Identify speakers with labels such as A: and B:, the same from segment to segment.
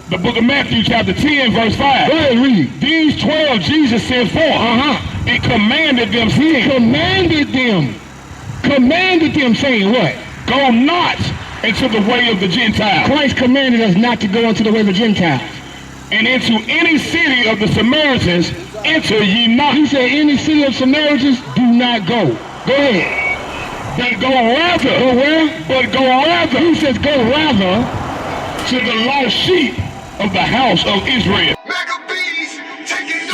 A: The book of Matthew chapter 10 verse 5.
B: Go ahead, read.
A: These 12 Jesus sent forth and commanded them, saying,
B: Commanded them saying what?
A: go not into the way of the Gentiles.
B: Christ commanded us not to go into the way of the Gentiles.
A: And into any city of the Samaritans enter ye not.
B: He said any city of Samaritans do not go. Go ahead.
A: But go rather.
B: Go where?
A: But go rather.
B: He says go rather
A: to the lost sheep of the house of Israel.
C: Maccabees taking the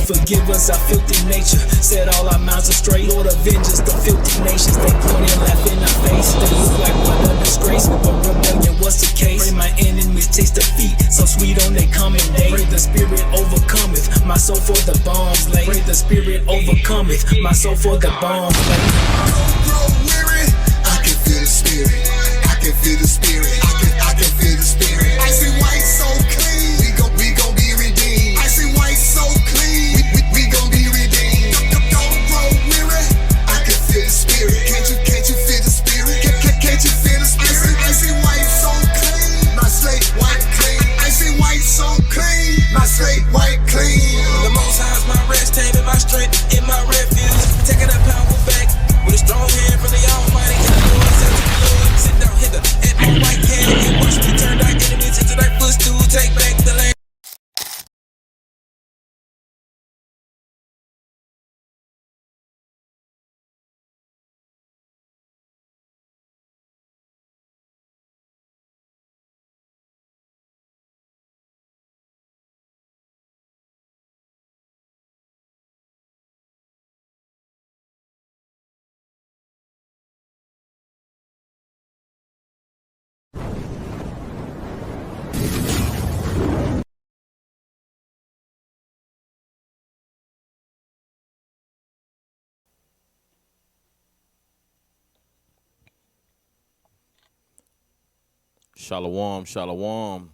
D: Forgive us our filthy nature, set all our mouths astray. Lord, avenge us, the filthy nations. They point and laugh in our face. They look like what a disgrace, but rebellion, what's the case? Pray my enemies taste defeat, so sweet on they coming day. Pray the spirit overcometh, my soul for the bombs lay. Pray the spirit overcometh, my soul for the bombs lay.
C: Grow weary, I can feel the spirit. I can feel the spirit. I can feel the spirit. I see white so clean. We gon' be redeemed. I see white so clean. We gon' be redeemed. Don't grow weary. I can feel the spirit. Can't you feel the spirit? Can't you feel the spirit? I see white so clean. My slate white clean. I see white so clean. My slate white clean.
E: The Most High is my rest, taming my strength in my refuge. Taking that power back with a strong hand from the Almighty. Sit down hither at my right hand and watch me turn our enemies into thy footstool. Take back the land.
F: Shalom, shalom.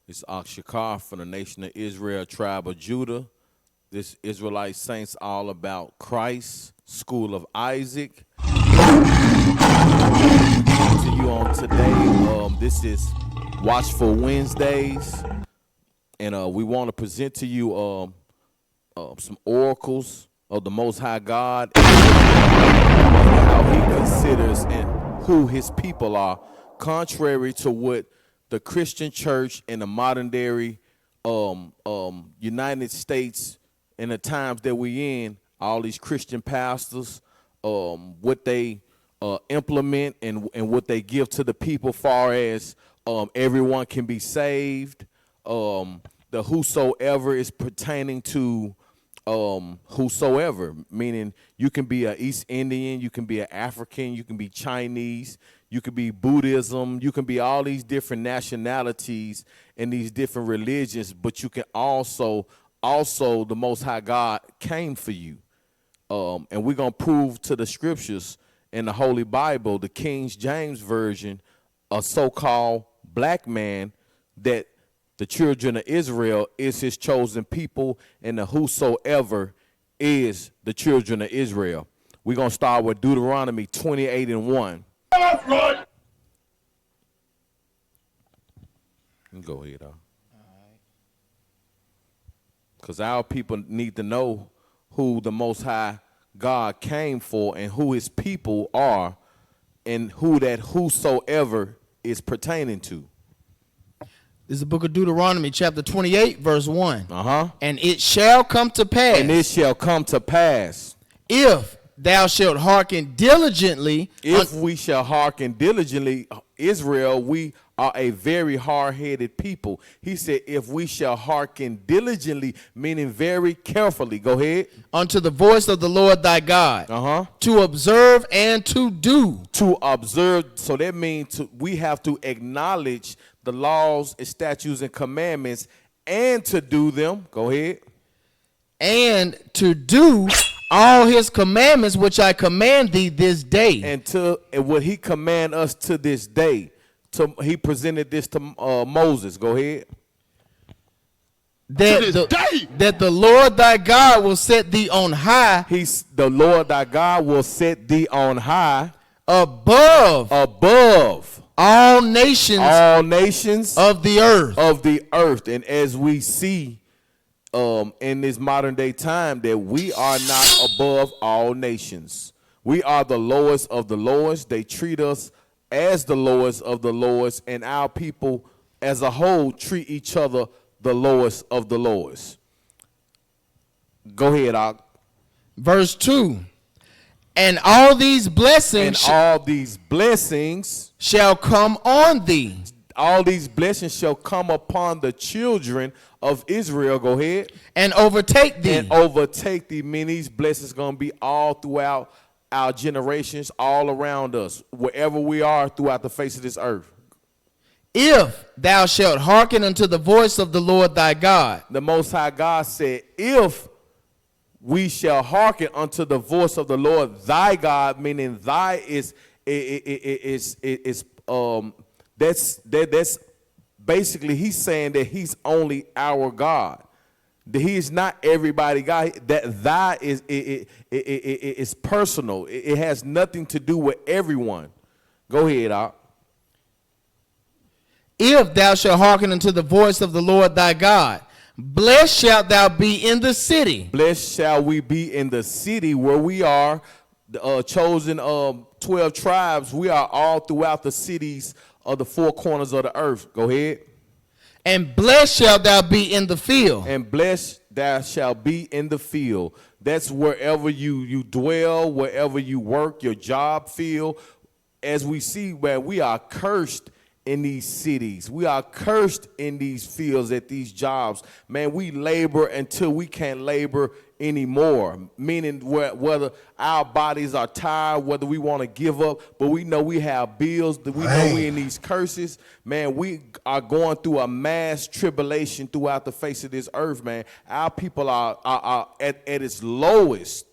F: It's Akshakar from the nation of Israel, tribe of Judah. This Israelite saints all about Christ, school of Isaac. To you on today, this is Watchful Wednesdays, and we want to present to you some oracles of the Most High God and how He considers and who His people are. Contrary to what the Christian church in the modern day United States in the times that we in, all these Christian pastors, what they implement and what they give to the people far as everyone can be saved. The whosoever is pertaining to whosoever, meaning you can be an East Indian, you can be an African, you can be Chinese, you could be Buddhism, you can be all these different nationalities and these different religions, but you can also the Most High God came for you. And we're going to prove to the scriptures in the Holy Bible, the King James Version, a so-called black man, that the children of Israel is his chosen people, and the whosoever is the children of Israel. We're going to start with Deuteronomy 28:1. Go ahead, because our people need to know who the Most High God came for and who his people are and who that whosoever is pertaining to.
G: This is the book of Deuteronomy, chapter 28, verse 1.
F: Uh-huh.
G: And it shall come to pass.
F: And it shall come to pass.
G: If thou shalt hearken diligently.
F: If we shall hearken diligently, Israel, we are a very hard-headed people. He said, if we shall hearken diligently, meaning very carefully. Go ahead.
G: Unto the voice of the Lord thy God.
F: Uh-huh.
G: To observe and to do.
F: To observe, so that means we have to acknowledge the laws, statutes, and commandments, and to do them. Go ahead.
G: And to do all his commandments which I command thee this day.
F: And what he command us to this day. He presented this to Moses. Go ahead.
G: That the Lord thy God will set thee on high.
F: The Lord thy God will set thee on high.
G: Above all nations of the earth.
F: And as we see in this modern day time, that we are not above all nations. We are the lowest of the lowest. They treat us as the lowest of the lowest, and our people as a whole treat each other the lowest of the lowest. Go ahead, Og.
G: Verse 2. And all these blessings shall come on thee.
F: All these blessings shall come upon the children of Israel. Go ahead.
G: And overtake thee.
F: And overtake thee. Meaning these blessings going to be all throughout our generations, all around us, wherever we are throughout the face of this earth.
G: If thou shalt hearken unto the voice of the Lord thy God.
F: The Most High God said, if we shall hearken unto the voice of the Lord thy God, meaning thy that's basically he's saying that he's only our God. That he is not everybody God. That thy is personal. It has nothing to do with everyone. Go ahead, Op.
G: If thou shalt hearken unto the voice of the Lord thy God, blessed shalt thou be in the city.
F: Blessed shall we be in the city where we are, chosen 12 tribes. We are all throughout the cities of the four corners of the earth. Go ahead.
G: And blessed shalt thou be in the field.
F: And blessed thou shalt be in the field. That's wherever you dwell, wherever you work, your job field. As we see, where we are cursed in these cities. We are cursed in these fields, at these jobs. Man, we labor until we can't labor anymore. Meaning whether our bodies are tired, whether we want to give up, but we know we have bills, that we know we in these curses. Man, we are going through a mass tribulation throughout the face of this earth, man. Our people are at its lowest.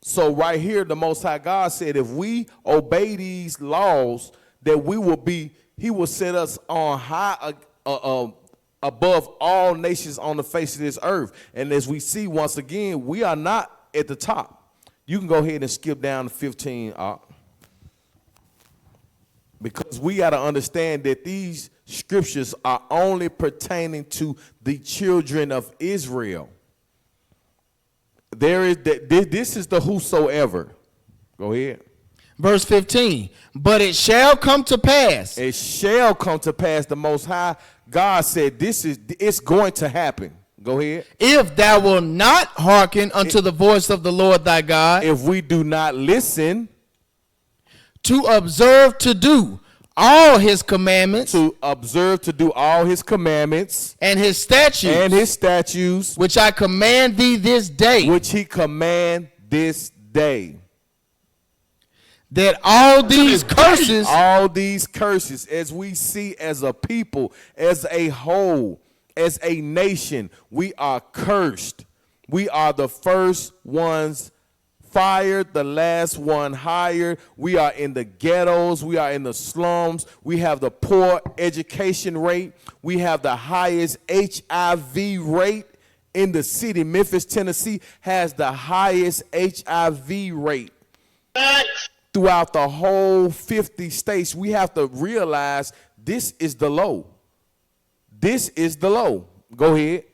F: So right here, the Most High God said, if we obey these laws, that we will be, he will set us on high above all nations on the face of this earth. And as we see, once again, we are not at the top. You can go ahead and skip down to 15. Because we got to understand that these scriptures are only pertaining to the children of Israel. This is the whosoever. Go ahead.
G: Verse 15, but it shall come to pass.
F: It shall come to pass. The Most High God said it's going to happen. Go ahead.
G: If thou wilt not hearken unto the voice of the Lord thy God.
F: If we do not listen.
G: To observe to do all his commandments.
F: To observe to do all his commandments.
G: And his statutes.
F: And his statutes.
G: Which I command thee this day.
F: Which he command this day.
G: That all these curses,
F: as we see as a people, as a whole, as a nation, we are cursed. We are the first ones fired, the last one hired. We are in the ghettos. We are in the slums. We have the poor education rate. We have the highest HIV rate in the city. Memphis, Tennessee has the highest HIV rate. throughout the whole 50 states. We have to realize this is the low. This is the low. Go ahead.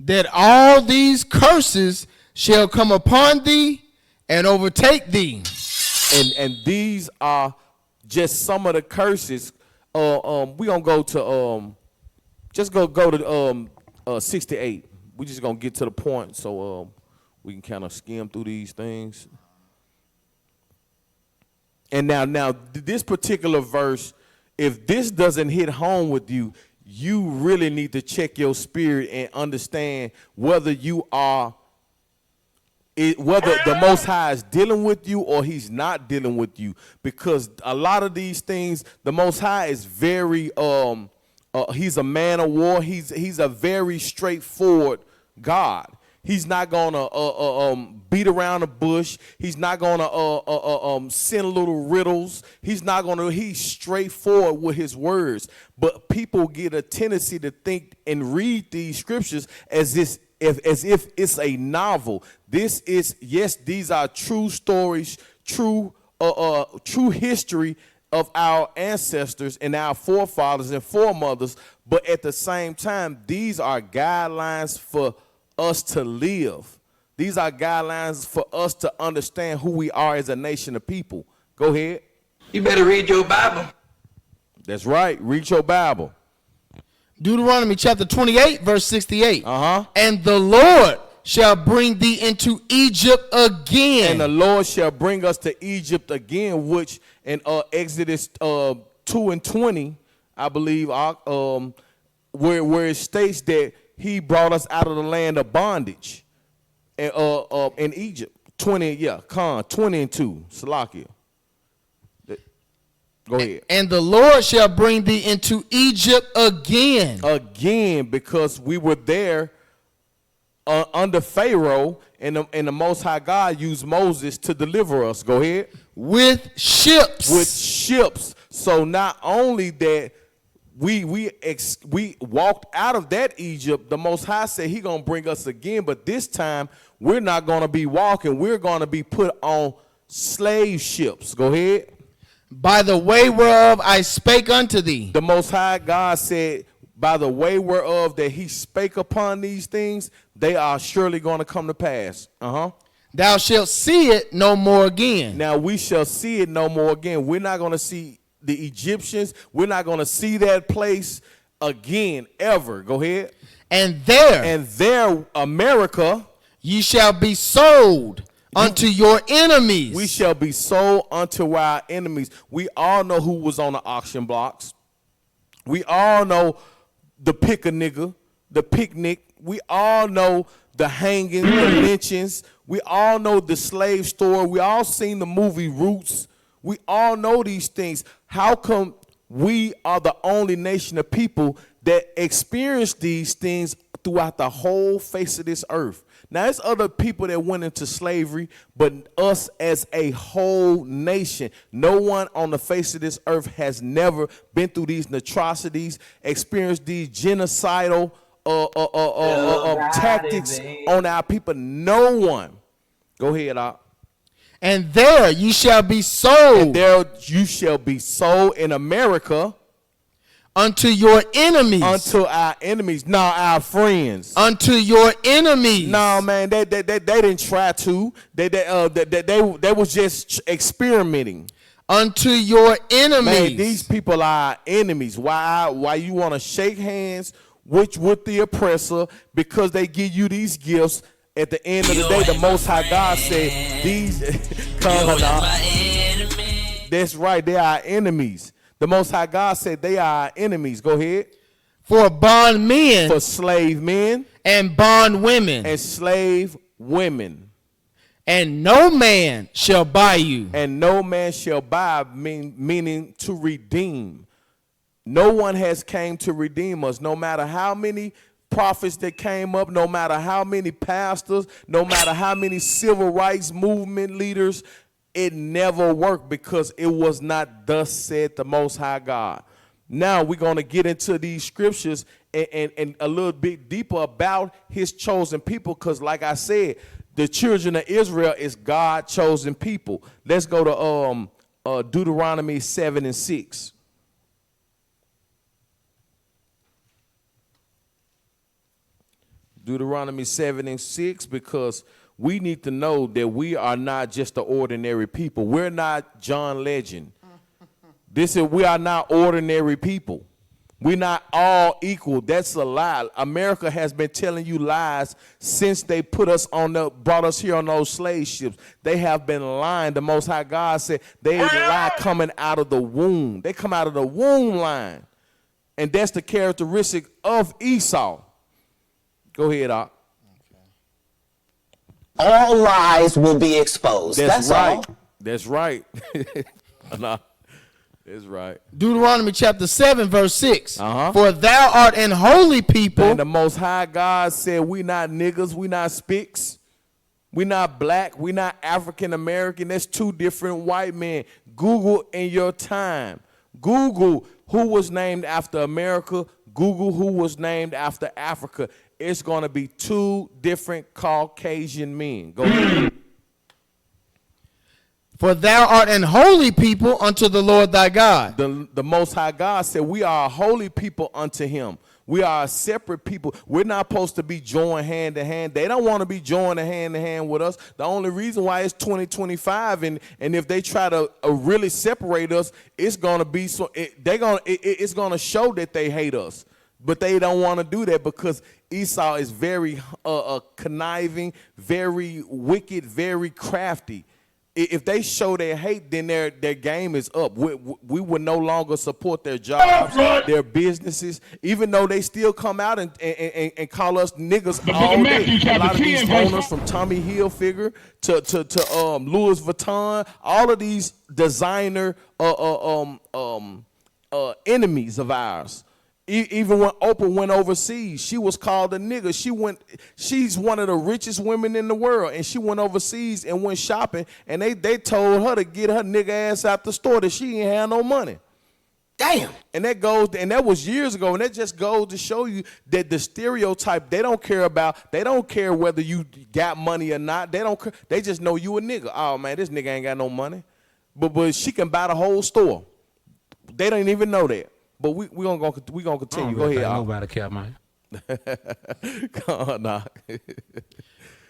G: That all these curses shall come upon thee and overtake thee.
F: And these are just some of the curses. We gonna go to just go to 68. We just gonna get to the point so we can kind of skim through these things. And now this particular verse, if this doesn't hit home with you, you really need to check your spirit and understand whether you are, whether the Most High is dealing with you or he's not dealing with you. Because a lot of these things, the Most High is very, he's a man of war. He's a very straightforward God. He's not gonna beat around the bush. He's not gonna send little riddles. He's straightforward with his words. But people get a tendency to think and read these scriptures as if it's a novel. These are true stories, true history of our ancestors and our forefathers and foremothers. But at the same time, these are guidelines for us to live. These are guidelines for us to understand who we are as a nation of people. Go ahead.
E: You better read your Bible.
F: That's right. Read your Bible.
G: Deuteronomy chapter 28, verse 68.
F: Uh-huh.
G: And the Lord shall bring thee into Egypt again.
F: And the Lord shall bring us to Egypt again, which in Exodus 2 and 20, I believe, where it states that he brought us out of the land of bondage in Egypt. 20 and 2, Salakia. Go ahead.
G: And the Lord shall bring thee into Egypt again.
F: Again, because we were there under Pharaoh, and the Most High God used Moses to deliver us. Go ahead.
G: With ships.
F: With ships. So not only that we walked out of that Egypt, the Most High said he gonna bring us again, but this time we're not gonna be walking. We're gonna be put on slave ships. Go ahead.
G: By the way whereof I spake unto thee.
F: The Most High God said, by the way whereof that he spake upon these things, they are surely going to come to pass.
G: Thou shalt see it no more again.
F: Now we shall see it no more again. We're not going to see the Egyptians. We're not going to see that place again, ever. Go ahead.
G: And there,
F: America,
G: ye shall be sold unto your enemies.
F: We shall be sold unto our enemies. We all know who was on the auction blocks. We all know the pick-a-nigga, the picnic. We all know the hanging, the lynchings. We all know the slave store. We all seen the movie Roots. We all know these things. How come we are the only nation of people that experience these things throughout the whole face of this earth? Now, there's other people that went into slavery, but us as a whole nation, no one on the face of this earth has never been through these atrocities, experienced these genocidal tactics on our people. No one. Go ahead, Op.
G: And there ye shall be sold.
F: And there you shall be sold in America.
G: Unto your enemies.
F: Unto our enemies. Now our friends.
G: Unto your enemies.
F: No, man, they didn't try to. They was just experimenting.
G: Unto your enemies.
F: Man, these people are our enemies. Why you want to shake hands with the oppressor because they give you these gifts? At the end of the day, the Most High God said, these come on. That's right, they are our enemies. The Most High God said they are our enemies. Go ahead.
G: For bond men.
F: For slave men.
G: And bond women.
F: And slave women.
G: And no man shall buy you.
F: And no man shall buy, meaning to redeem. No one has came to redeem us. No matter how many prophets that came up, no matter how many pastors, no matter how many civil rights movement leaders, it never worked because it was not thus said the Most High God. Now we're going to get into these scriptures and a little bit deeper about his chosen people because like I said, The children of Israel is God chosen people. Let's go to Deuteronomy 7 and 6. Deuteronomy 7 and 6, because we need to know that we are not just the ordinary people. We're not John Legend. We are not ordinary people. We're not all equal. That's a lie. America has been telling you lies since they brought us here on those slave ships. They have been lying. The Most High God said they lie coming out of the womb. They come out of the womb line. And that's the characteristic of Esau. Go ahead, Doc.
H: All lies will be exposed. That's
F: right.
H: all.
F: That's right. Nah, that's right.
G: Deuteronomy chapter 7, verse 6.
F: Uh-huh.
G: For thou art an holy people.
F: And the Most High God said, we not niggas, we not spics, we not black, we not African American. That's two different white men. Google in your time. Google who was named after America. Google who was named after Africa. It's going to be two different Caucasian men. Go ahead.
G: For thou art an holy people unto the Lord thy God.
F: The Most High God said we are a holy people unto him. We are a separate people. We're not supposed to be joined hand to hand. They don't want to be joined hand to hand with us. The only reason why it's 2025, and if they try to really separate us, it's going to be it's going to show that they hate us. But they don't want to do that because Esau is very conniving, very wicked, very crafty. If they show their hate, then their game is up. We would no longer support their jobs, their businesses, even though they still come out and call us niggas all day. A lot of these owners, from Tommy Hilfiger to Louis Vuitton, all of these designer enemies of ours. Even when Oprah went overseas, she was called a nigga. She's one of the richest women in the world, and she went overseas and went shopping, and they told her to get her nigga ass out the store that she ain't had no money.
H: Damn.
F: And that was years ago, and that just goes to show you that the stereotype they don't care whether you got money or not. They don't care. They just know you a nigga. Oh man, this nigga ain't got no money, but she can buy the whole store. They don't even know that. But we gonna continue. Go ahead.
B: Nobody care, man.
F: Nah.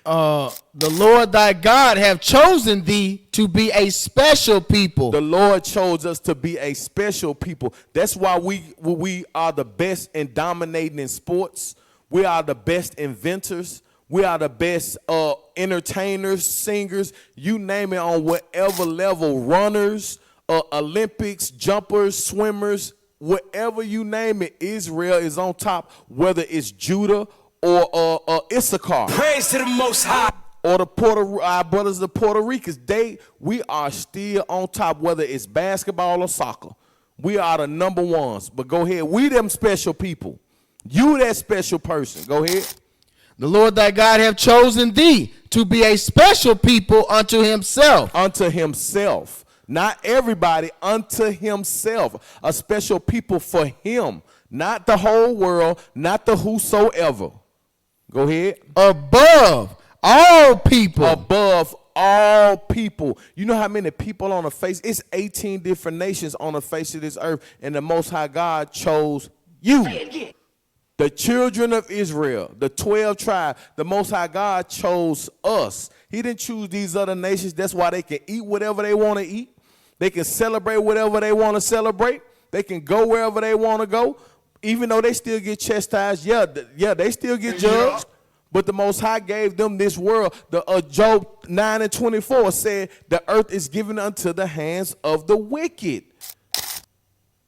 G: The Lord thy God have chosen thee to be a special people.
F: The Lord chose us to be a special people. That's why we are the best in dominating in sports. We are the best inventors. We are the best entertainers, singers, you name it, on whatever level, runners, Olympics, jumpers, swimmers. Whatever you name it, Israel is on top, whether it's Judah or Issachar.
E: Praise to the Most High.
F: Or our brothers, the Puerto Ricans. We are still on top, whether it's basketball or soccer. We are the number ones. But go ahead. We them special people. You that special person. Go ahead.
G: The Lord thy God have chosen thee to be a special people unto himself.
F: Unto himself. Not everybody, unto himself. A special people for him. Not the whole world, not the whosoever. Go ahead.
G: Above all people.
F: Above all people. You know how many people on the face? It's 18 different nations on the face of this earth, and the Most High God chose you. The children of Israel, the 12 tribes, the Most High God chose us. He didn't choose these other nations. That's why they can eat whatever they want to eat. They can celebrate whatever they want to celebrate. They can go wherever they want to go, even though they still get chastised. Yeah, they still get judged. But the Most High gave them this world. Job 9 and 24 said, the earth is given unto the hands of the wicked.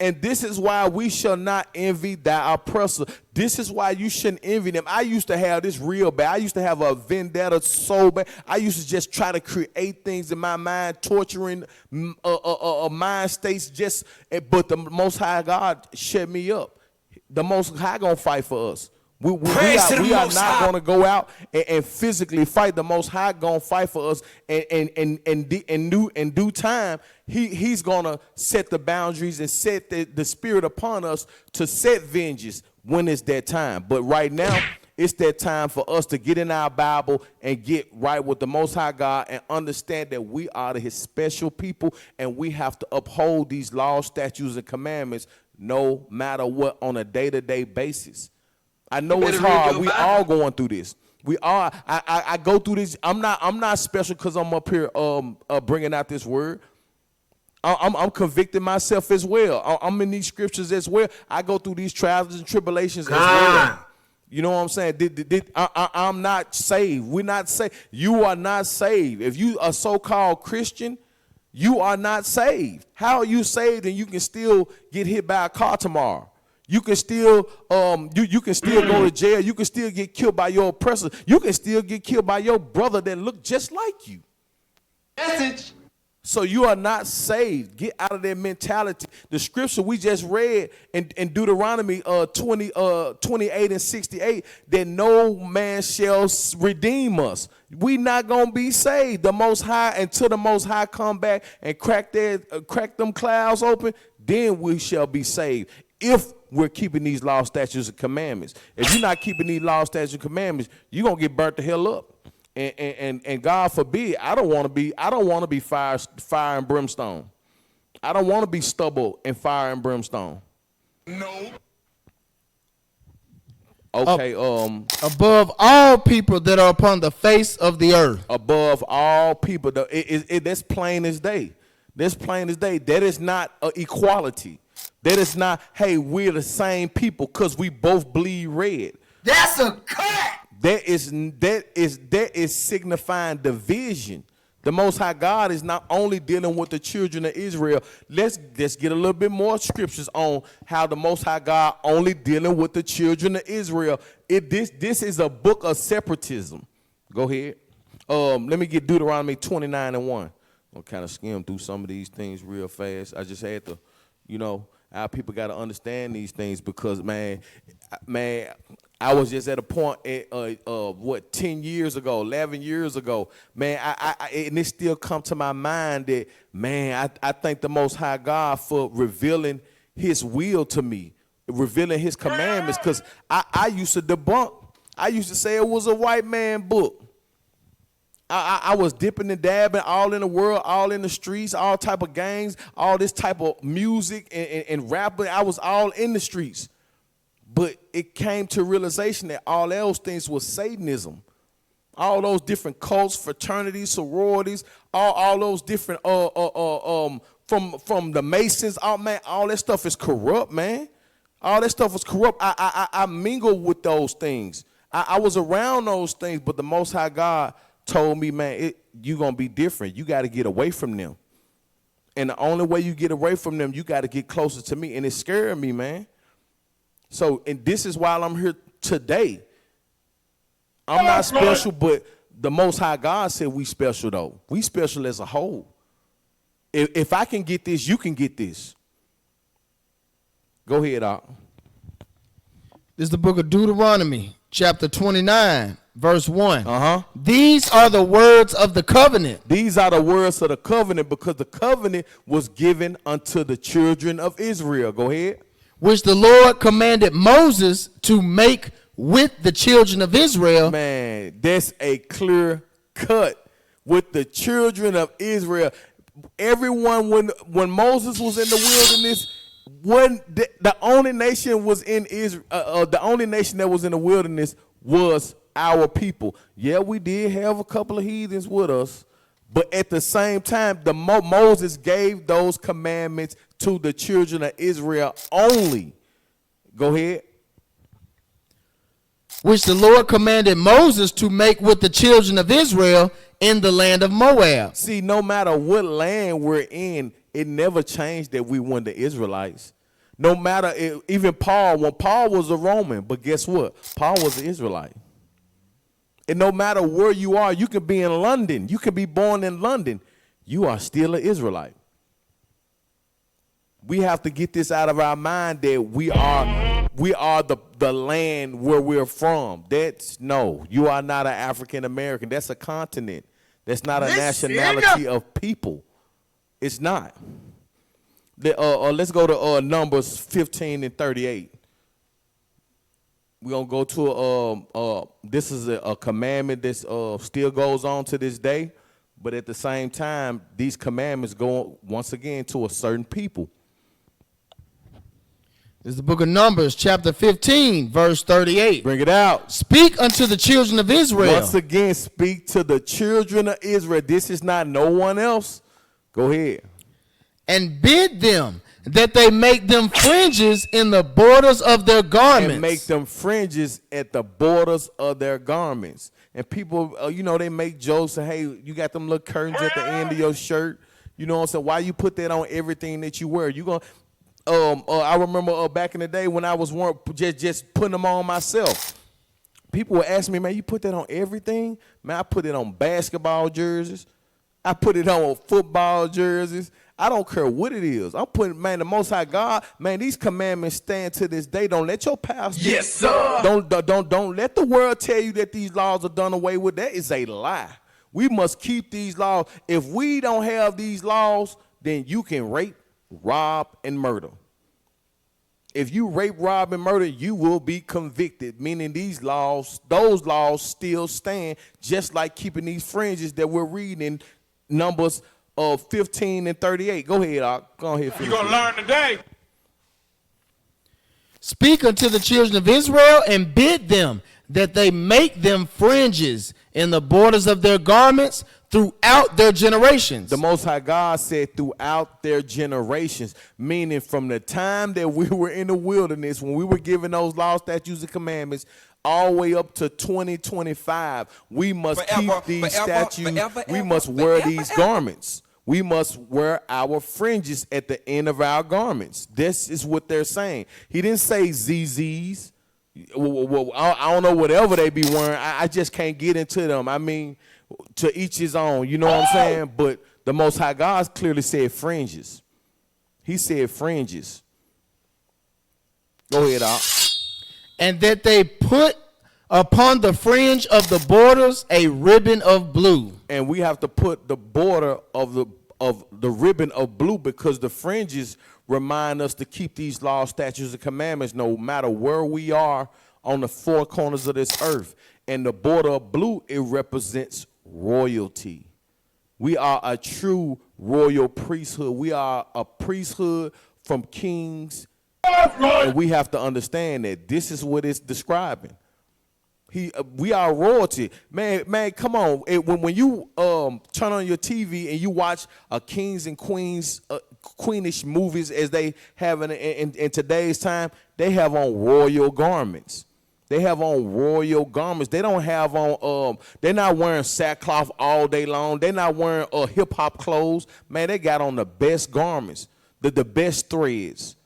F: And this is why we shall not envy thy oppressor. This is why you shouldn't envy them. I used to have this real bad. I used to have a vendetta so bad. I used to just try to create things in my mind, torturing mind states. But the Most High God shut me up. The Most High gonna fight for us. We are not going to go out and physically fight. The Most High going to fight for us, and in due time, he's going to set the boundaries and set the spirit upon us to set vengeance when it's that time. But right now, it's that time for us to get in our Bible and get right with the Most High God and understand that we are his special people and we have to uphold these laws, statutes, and commandments no matter what on a day-to-day basis. I know it's hard. We all going through this. We are. I go through this. I'm not special because I'm up here bringing out this word. I'm convicting myself as well. I'm in these scriptures as well. I go through these trials and tribulations as well. You know what I'm saying? I'm not saved. We're not saved. You are not saved. If you are so-called Christian, you are not saved. How are you saved and you can still get hit by a car tomorrow? You can still you can still go to jail. You can still get killed by your oppressor. You can still get killed by your brother that look just like you.
H: Message.
F: So you are not saved. Get out of that mentality. The scripture we just read in Deuteronomy 28 and 68, that no man shall redeem us. We not going to be saved. The Most High, until the Most High come back and crack them clouds open, then we shall be saved. If we're keeping these laws, statutes, and commandments. If you're not keeping these laws, statutes, and commandments, you're going to get burnt the hell up. And God forbid, I don't want to be fire and brimstone. I don't want to be stubble and fire and brimstone.
C: No.
F: Okay.
G: Above all people that are upon the face of the earth.
F: Above all people, that's plain as day. That's plain as day. That is not equality. That is not, hey, we're the same people because we both bleed red.
H: That's a cut.
F: That is signifying division. The Most High God is not only dealing with the children of Israel. Let's get a little bit more scriptures on how the Most High God only dealing with the children of Israel. This is a book of separatism. Go ahead. Let me get Deuteronomy 29 and 1. I'll kind of skim through some of these things real fast. I just had to, our people got to understand these things because, man, I was just at a point, 10 years ago, 11 years ago, man, and it still come to my mind that, man, I thank the Most High God for revealing his will to me, revealing his commandments, because I used to debunk. I used to say it was a white man book. I was dipping and dabbing all in the world, all in the streets, all type of gangs, all this type of music and rapping. I was all in the streets. But it came to realization that all those things was Satanism. All those different cults, fraternities, sororities, all those different from the Masons, all that stuff is corrupt, man. All that stuff is corrupt. I mingled with those things. I was around those things, but the Most High God told me, man, you're going to be different. You got to get away from them. And the only way you get away from them, you got to get closer to me. And it scared me, man. So, and this is why I'm here today. I'm not special, but the Most High God said we special, though. We special as a whole. If I can get this, you can get this. Go ahead, Doc.
G: This is the book of Deuteronomy, chapter 29, verse 1.
F: Uh-huh.
G: These are the words of the covenant.
F: These are the words of the covenant because the covenant was given unto the children of Israel. Go ahead.
G: Which the Lord commanded Moses to make with the children of Israel.
F: Man, that's a clear cut with the children of Israel. Everyone, when Moses was in the wilderness, the only nation was in Israel. The only nation that was in the wilderness was our people. Yeah, we did have a couple of heathens with us, but at the same time, Moses gave those commandments to the children of Israel only. Go ahead.
G: Which the Lord commanded Moses to make with the children of Israel in the land of Moab.
F: See, no matter what land we're in, it never changed that we weren't the Israelites. No matter, even Paul, when Paul was a Roman, but guess what? Paul was an Israelite. And no matter where you are, you can be in London. You can be born in London. You are still an Israelite. We have to get this out of our mind that we are the land where we're from. No, you are not an African American. That's a continent. That's not a nationality of people. It's not. Let's go to Numbers 15 and 38. We're going to go to, this is a commandment that still goes on to this day. But at the same time, these commandments go, once again, to a certain people.
G: This is the book of Numbers, chapter 15, verse 38.
F: Bring it out.
G: Speak unto the children of Israel.
F: Once again, speak to the children of Israel. This is not no one else. Go ahead.
G: And bid them that they make them fringes in the borders of their garments.
F: And make them fringes at the borders of their garments. And people, they make jokes and, hey, you got them little curtains at the end of your shirt. You know what I'm saying? Why you put that on everything that you wear? You going to... I remember back in the day when I was just putting them on myself. People would ask me, man, you put that on everything? Man, I put it on basketball jerseys. I put it on football jerseys. I don't care what it is. I'm putting, man, the Most High God, man, these commandments stand to this day. Don't let your pastor.
H: Yes, sir.
F: Don't let the world tell you that these laws are done away with. That is a lie. We must keep these laws. If we don't have these laws, then you can rape, rob, and murder. If you rape, rob, and murder, you will be convicted, meaning those laws still stand, just like keeping these fringes that we're reading in Numbers 15 and 38. Go ahead, Doc. Go ahead.
A: You're going to learn today.
G: Speak unto the children of Israel and bid them that they make them fringes in the borders of their garments throughout their generations.
F: The Most High God said throughout their generations, meaning from the time that we were in the wilderness, when we were given those laws, statutes, and commandments, all the way up to 2025, we must keep these statutes. We must wear these garments. We must wear our fringes at the end of our garments. This is what they're saying. He didn't say ZZs. Well, I don't know, whatever they be wearing. I just can't get into them. I mean, to each his own. You know what I'm saying? But the Most High God clearly said fringes. He said fringes. Go ahead, Doc.
G: And that they put upon the fringe of the borders a ribbon of blue.
F: And we have to put the border of the ribbon of blue, because the fringes remind us to keep these laws, statutes, and commandments no matter where we are on the four corners of this earth. And the border of blue, it represents royalty. We are a true royal priesthood. We are a priesthood from kings. And we have to understand that this is what it's describing. We are royalty. Man, come on. When you turn on your TV and you watch kings and queens, queenish movies as they have in today's time, they have on royal garments. They have on royal garments. They don't have on, they're not wearing sackcloth all day long. They're not wearing hip-hop clothes. Man, they got on the best garments, the best threads,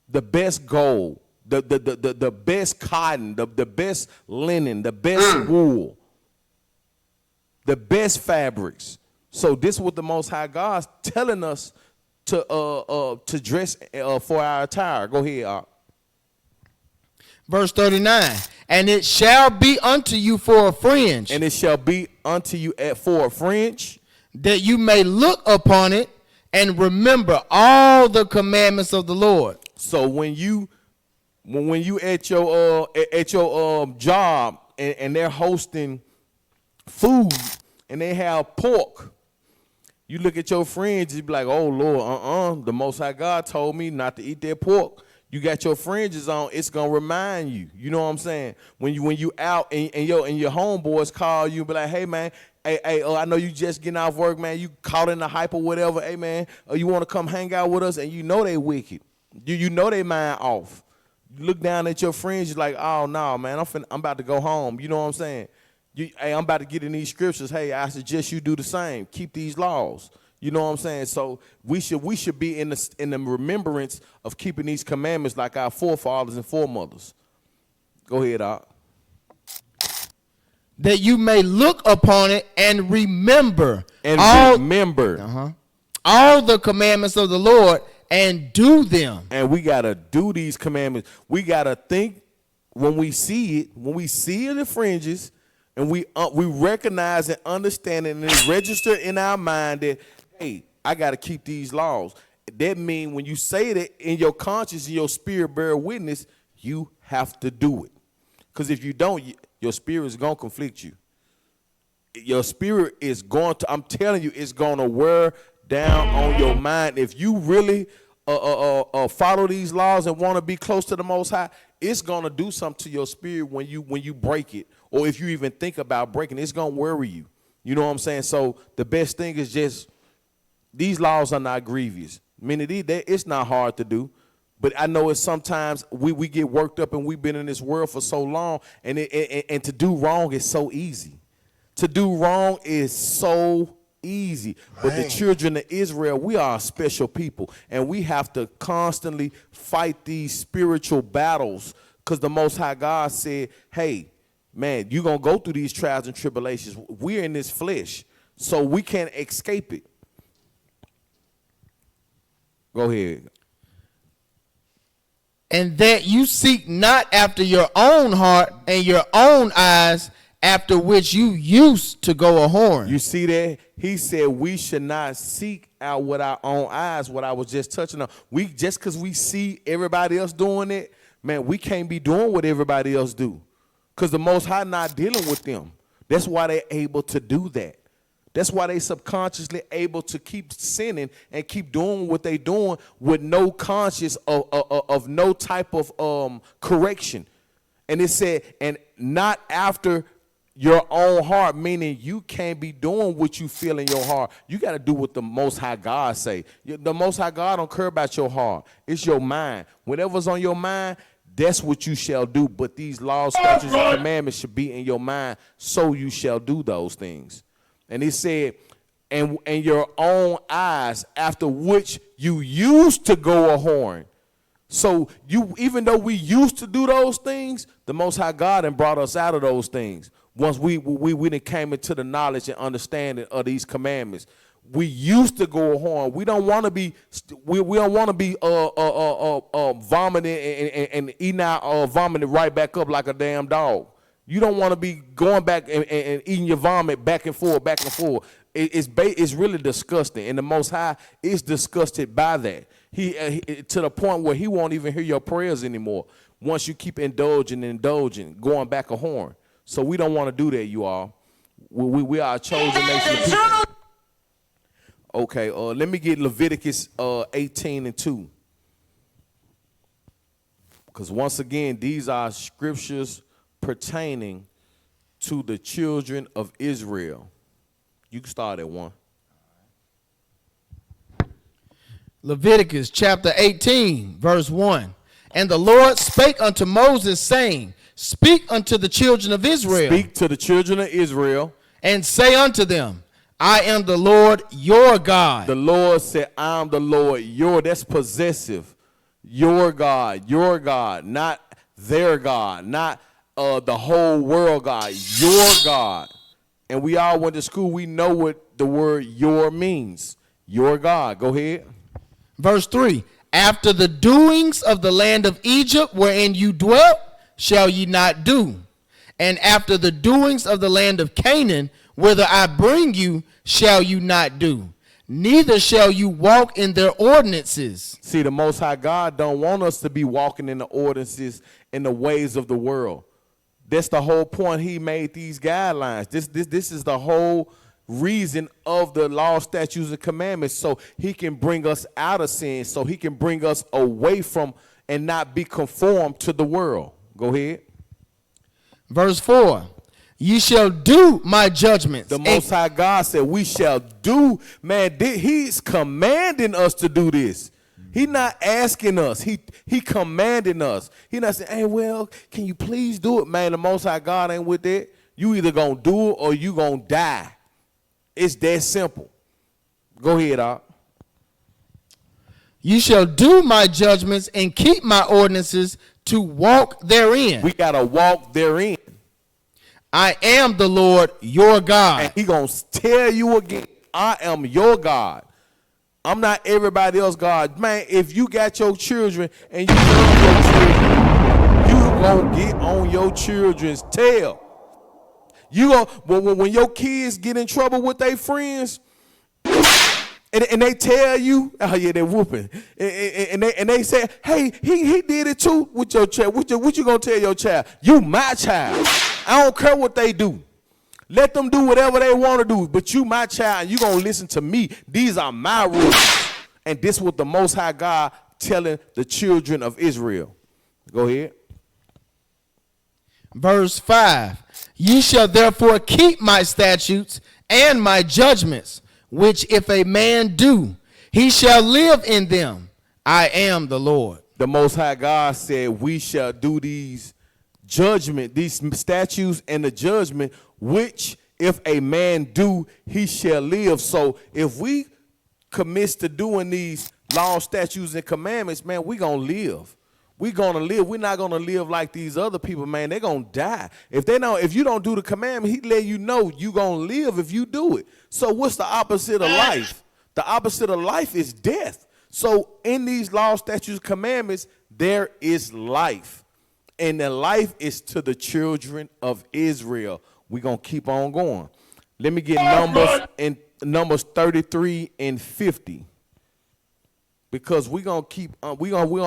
F: the best gold, the best cotton, the best linen, the best wool, the best fabrics. So this is what the Most High God's telling us to dress for our attire. Go ahead,
G: Verse 39, and it shall be unto you for a fringe.
F: And it shall be unto you for a fringe.
G: That you may look upon it and remember all the commandments of the Lord.
F: So when you at your job and they're hosting food and they have pork, you look at your friends, you be like, oh Lord, the Most High God told me not to eat that pork. You got your fringes on, it's gonna remind you. You know what I'm saying? When you out and your homeboys call you and be like, hey man, hey, I know you just getting off work, man. You caught in the hype or whatever. Hey man, you want to come hang out with us? And you know they wicked. You know they mind off. You look down at your friends, you're like, oh no, man, I'm about to go home. You know what I'm saying? Hey, I'm about to get in these scriptures. Hey, I suggest you do the same. Keep these laws. You know what I'm saying? So we should be in the remembrance of keeping these commandments like our forefathers and foremothers. Go ahead, Doc.
G: That you may look upon it and remember. All the commandments of the Lord and do them.
F: And we got to do these commandments. We got to think when we see it in the fringes, and we recognize and understand it, and it register in our mind that, hey, I got to keep these laws. That means when you say that in your conscience and your spirit bear witness, you have to do it. Because if you don't, your spirit is going to conflict you. Your spirit is going to, I'm telling you, it's going to wear down on your mind. If you really follow these laws and want to be close to the Most High, it's going to do something to your spirit when you break it. Or if you even think about breaking it, it's going to worry you. You know what I'm saying? So the best thing is just, these laws are not grievous. Meaning it's not hard to do. But I know it's sometimes we get worked up, and we've been in this world for so long, and to do wrong is so easy. To do wrong is so easy. But the children of Israel, we are a special people, and we have to constantly fight these spiritual battles, because the Most High God said, hey, man, you're going to go through these trials and tribulations. We're in this flesh, so we can't escape it. Go ahead.
G: And that you seek not after your own heart and your own eyes, after which you used to go a whoring.
F: You see that? He said we should not seek out with our own eyes, what I was just touching on. We just because we see everybody else doing it, man, we can't be doing what everybody else do. Because the Most High not dealing with them. That's why they're able to do that. That's why they subconsciously able to keep sinning and keep doing what they doing with no conscience of no type of correction. And it said, and not after your own heart, meaning you can't be doing what you feel in your heart. You got to do what the Most High God say. The Most High God don't care about your heart. It's your mind. Whatever's on your mind, that's what you shall do. But these laws, statutes, and commandments should be in your mind, so you shall do those things. And he said, and your own eyes, after which you used to go a whoring. So even though we used to do those things, the Most High God and brought us out of those things. Once we done came into the knowledge and understanding of these commandments, we used to go a whoring. We don't want to be vomiting and eating out vomiting right back up like a damn dog. You don't want to be going back and eating your vomit back and forth, back and forth. It's really disgusting, and the Most High is disgusted by that. He to the point where he won't even hear your prayers anymore once you keep indulging, going back a whoring. So we don't want to do that, you all. We are a chosen nation of people. Okay, let me get Leviticus 18:2. Because once again, these are scriptures pertaining to the children of Israel. You can start at 1.
G: Leviticus chapter 18, verse 1. And the Lord spake unto Moses, saying, Speak unto the children of Israel.
F: Speak to the children of Israel.
G: And say unto them, I am the Lord your God.
F: The Lord said, I am the Lord your, that's possessive. Your God, not their God, not the whole world God, your God. And we all went to school. We know what the word your means. Your God. Go ahead.
G: Verse 3. After the doings of the land of Egypt wherein you dwelt, shall ye not do. And after the doings of the land of Canaan, whither I bring you, shall you not do. Neither shall you walk in their ordinances. See,
F: the Most High God don't want us to be walking in the ordinances and the ways of the world. That's the whole point. He made these guidelines. This is the whole reason of the law, statutes, and commandments, so he can bring us out of sin, so he can bring us away from and not be conformed to the world. Go ahead.
G: Verse 4. Ye shall do my judgments.
F: The Most High God said we shall do. Man, he's commanding us to do this. He not asking us. He commanding us. He not saying, hey, well, can you please do it? Man, the Most High God ain't with that. You either going to do it or you going to die. It's that simple. Go ahead, Doc.
G: You shall do my judgments and keep my ordinances to walk therein.
F: We got to walk therein.
G: I am the Lord your God.
F: And he going to tell you again, I am your God. I'm not everybody else's God. Man, if you got your children and you love your children, you going to get on your children's tail. You going when your kids get in trouble with their friends And they tell you, oh yeah, they're whooping. And they say, hey, he did it too with your child. What you gonna tell your child? You my child. I don't care what they do. Let them do whatever they want to do, but you my child, and you gonna listen to me. These are my rules. And this was the Most High God telling the children of Israel. Go ahead.
G: Verse 5. Ye shall therefore keep my statutes and my judgments, which if a man do, he shall live in them. I am the Lord.
F: The Most High God said we shall do these statutes and the judgment, which if a man do, he shall live. So if we commit to doing these laws, statutes, and commandments, man, we gonna live. We gonna live. We're not gonna live like these other people, man. They're gonna die. If you don't do the commandment, he let you know you gonna live if you do it. So what's the opposite of life? The opposite of life is death. So in these laws, statutes, commandments, there is life. And the life is to the children of Israel. We're gonna keep on going. Let me get Numbers 33 and 50. Because we're gonna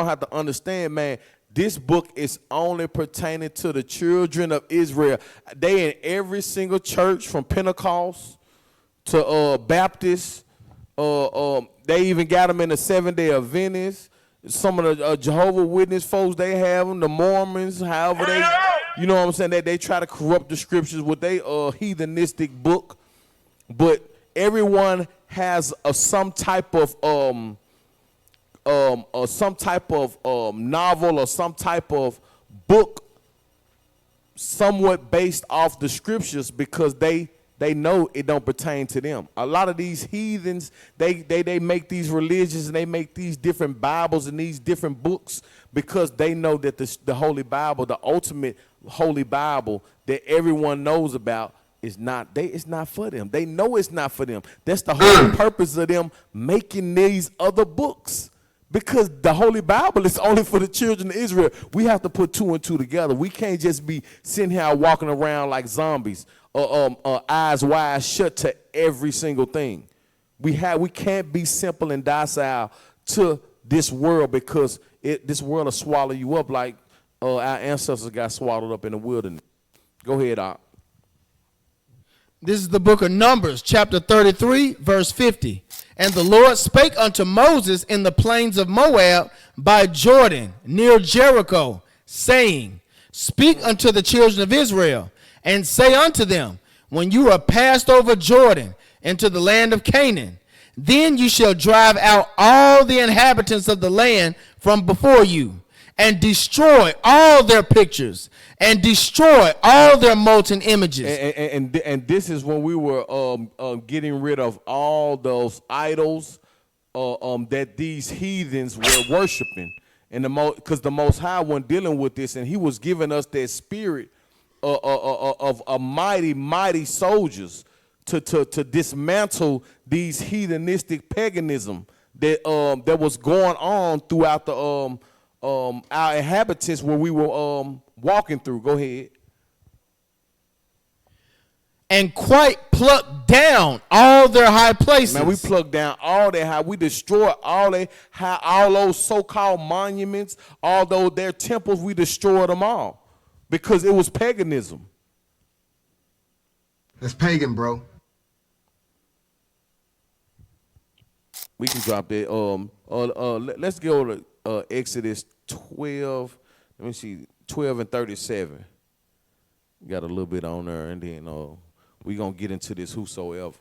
F: have to understand, man, this book is only pertaining to the children of Israel. They in every single church from Pentecost to Baptist. They even got them in the Seventh-day Adventists. Some of the Jehovah's Witness folks, they have them. The Mormons, however they, you know what I'm saying, they try to corrupt the scriptures with their heathenistic book. But everyone has some type of novel or some type of book somewhat based off the scriptures, because they know it don't pertain to them. A lot of these heathens, they make these religions and they make these different Bibles and these different books because they know that the Holy Bible, the ultimate Holy Bible that everyone knows about, it's not for them. They know it's not for them. That's the whole purpose of them making these other books. Because the Holy Bible is only for the children of Israel. We have to put two and two together. We can't just be sitting here walking around like zombies, eyes wide shut to every single thing. We can't be simple and docile to this world, because this world will swallow you up like our ancestors got swallowed up in the wilderness. Go ahead, Doc.
G: This is the book of Numbers, chapter 33, verse 50. And the Lord spake unto Moses in the plains of Moab by Jordan, near Jericho, saying, Speak unto the children of Israel, and say unto them, When you are passed over Jordan into the land of Canaan, then you shall drive out all the inhabitants of the land from before you, and destroy all their pictures, and destroy all their molten images.
F: And this is when we were getting rid of all those idols that these heathens were worshiping. And because the Most High wasn't dealing with this, and he was giving us that spirit of a mighty soldiers to dismantle these heathenistic paganism that was going on throughout the our inhabitants where we were walking through. Go ahead.
G: And quite plucked down all their high places.
F: Man, we plucked down all their high. We destroyed all those so-called monuments, although their temples, we destroyed them all because it was paganism.
H: That's pagan, bro.
F: We can drop that. Let's go to Exodus 12. Let me see, 12 and 37. Got a little bit on there, and then we're going to get into this whosoever.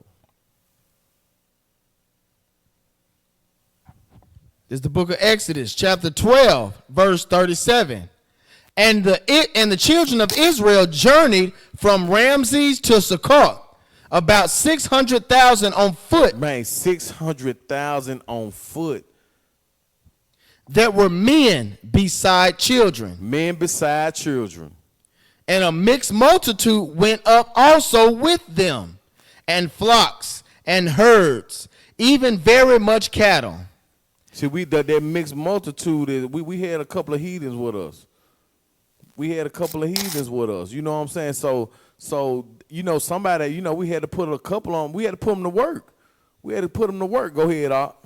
G: This is the book of Exodus, chapter 12, verse 37. And the children of Israel journeyed from Ramses to Succoth, about 600,000 on foot.
F: Man, 600,000 on foot.
G: There were men beside children.
F: Men beside children.
G: And a mixed multitude went up also with them, and flocks and herds, even very much cattle.
F: See, that mixed multitude, we had a couple of heathens with us. You know what I'm saying? So somebody, we had to put a couple on. We had to put them to work. We had to put them to work. Go ahead, Doc.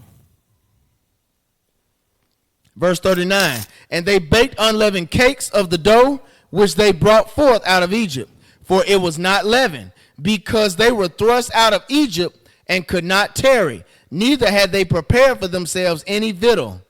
G: Verse 39, and they baked unleavened cakes of the dough which they brought forth out of Egypt, for it was not leavened, because they were thrust out of Egypt and could not tarry, neither had they prepared for themselves any victual.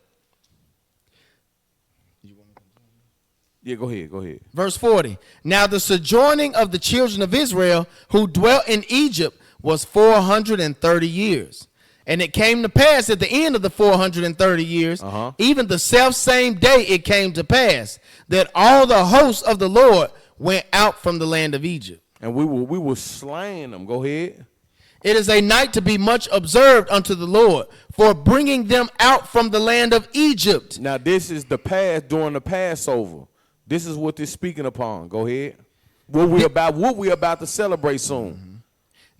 F: Yeah, go ahead.
G: Verse 40, now the sojourning of the children of Israel who dwelt in Egypt was 430 years. And it came to pass at the end of the 430 years, even the selfsame day it came to pass, that all the hosts of the Lord went out from the land of Egypt.
F: And we were slaying them. Go ahead.
G: It is a night to be much observed unto the Lord, for bringing them out from the land of Egypt.
F: Now this is the past during the Passover. This is what they're speaking upon. Go ahead. What we about to celebrate soon.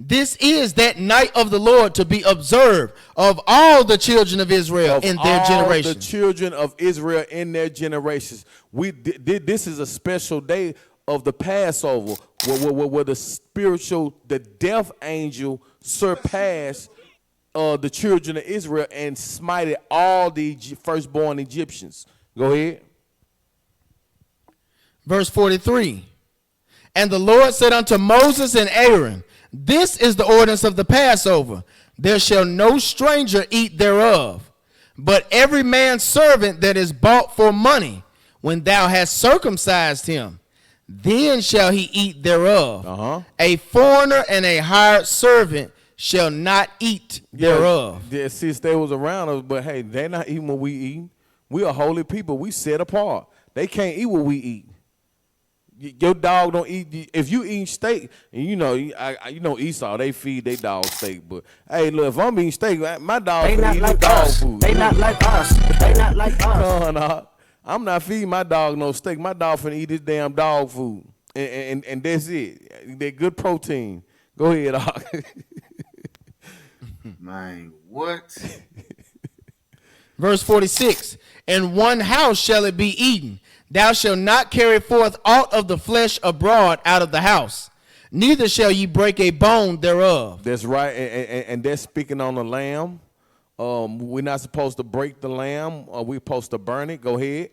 G: This is that night of the Lord to be observed of all the children of Israel in their generations.
F: The children of Israel in their generations. This is a special day of the Passover where the death angel surpassed the children of Israel and smited all the firstborn Egyptians. Go ahead.
G: Verse 43. And the Lord said unto Moses and Aaron, this is the ordinance of the Passover. There shall no stranger eat thereof, but every man's servant that is bought for money, when thou hast circumcised him, then shall he eat thereof. A foreigner and a hired servant shall not eat thereof.
F: Yeah, since they was around us, but hey, they're not eating what we eat. We are holy people. We set apart. They can't eat what we eat. Your dog don't eat. If you eat steak, and you know Esau, they feed their dog steak. But hey, look, if I'm eating steak, my dog finna eat dog food.
I: They not like us. They not like us.
F: No, I'm not feeding my dog no steak. My dog finna eat his damn dog food, and that's it. They're good protein. Go ahead, dog.
H: Man, what?
G: Verse 46, in one house shall it be eaten. Thou shalt not carry forth aught of the flesh abroad out of the house, neither shall ye break a bone thereof.
F: That's right, and that's speaking on the lamb. We're not supposed to break the lamb. We're supposed to burn it. Go ahead.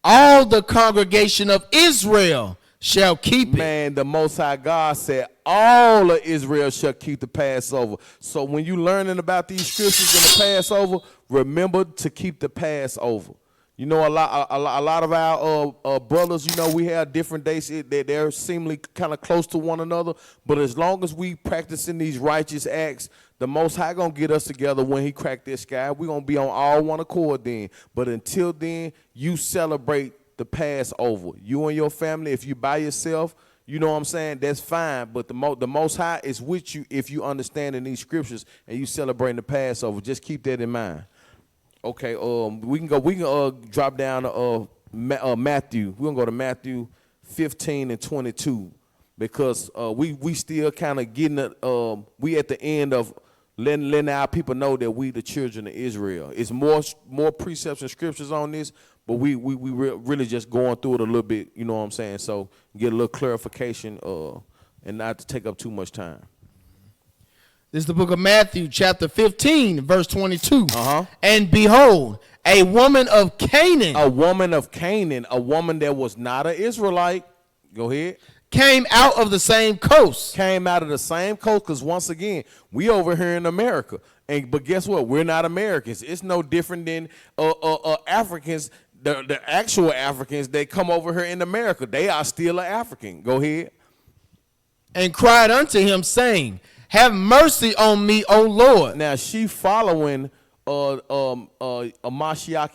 G: All the congregation of Israel shall keep it.
F: Man, the Most High God said all of Israel shall keep the Passover. So when you learning about these scriptures in the Passover, remember to keep the Passover. You know, a lot of our brothers, you know, we have different days. They're seemingly kind of close to one another. But as long as we practicing these righteous acts, the Most High going to get us together when he crack this sky. We're going to be on all one accord then. But until then, you celebrate the Passover. You and your family, if you by yourself, you know what I'm saying, that's fine. But the Most High is with you if you understand in these scriptures and you celebrating the Passover. Just keep that in mind. Okay, we can drop down to Matthew. We're gonna go to Matthew 15 and 22 because we still kind of getting we at the end of letting our people know that we the children of Israel. It's more precepts and scriptures on this, but we really just going through it a little bit. You know what I'm saying? So get a little clarification and not to take up too much time.
G: This is the book of Matthew, chapter 15, verse 22. And behold, a woman of Canaan.
F: A woman of Canaan, a woman that was not an Israelite. Go ahead.
G: Came out of the same coast.
F: Came out of the same coast because, once again, we over here in America. But guess what? We're not Americans. It's no different than Africans, the actual Africans that come over here in America. They are still an African. Go ahead.
G: And cried unto him, saying, have mercy on me, O Lord.
F: Now she following Mashiach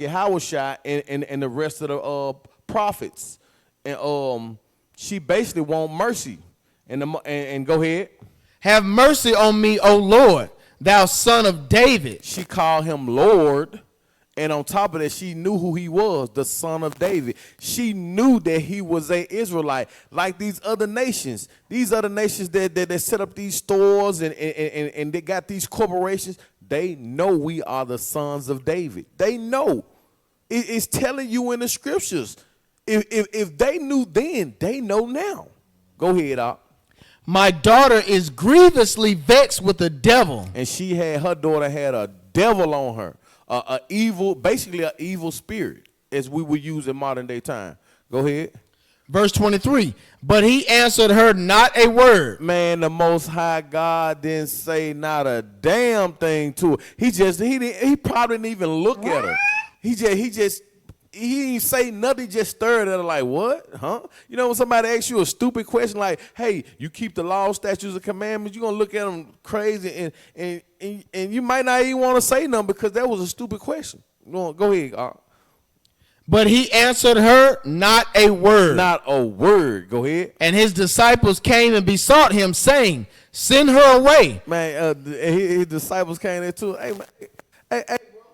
F: Yahushua and the rest of the prophets, and she basically want mercy. And go ahead.
G: Have mercy on me, O Lord, thou son of David.
F: She called him Lord. And on top of that, she knew who he was, the son of David. She knew that he was an Israelite, like these other nations. These other nations that set up these stores and they got these corporations, they know we are the sons of David. They know. It's telling you in the scriptures. If they knew then, they know now. Go ahead, Op.
G: My daughter is grievously vexed with the devil.
F: And her daughter had a devil on her, basically an evil spirit, as we would use in modern day time. Go ahead.
G: Verse 23. But he answered her not a word.
F: Man, the Most High God didn't say not a damn thing to her. He probably didn't even look at her. He didn't say nothing, he just stared at her like, what? Huh? You know when somebody asks you a stupid question like, hey, you keep the law, statutes, and commandments, you're going to look at them crazy and you might not even want to say nothing because that was a stupid question. Go ahead.
G: But he answered her not a word.
F: Not a word. Go ahead.
G: And his disciples came and besought him, saying, send her away.
F: Man, his disciples came there too. Hey, man,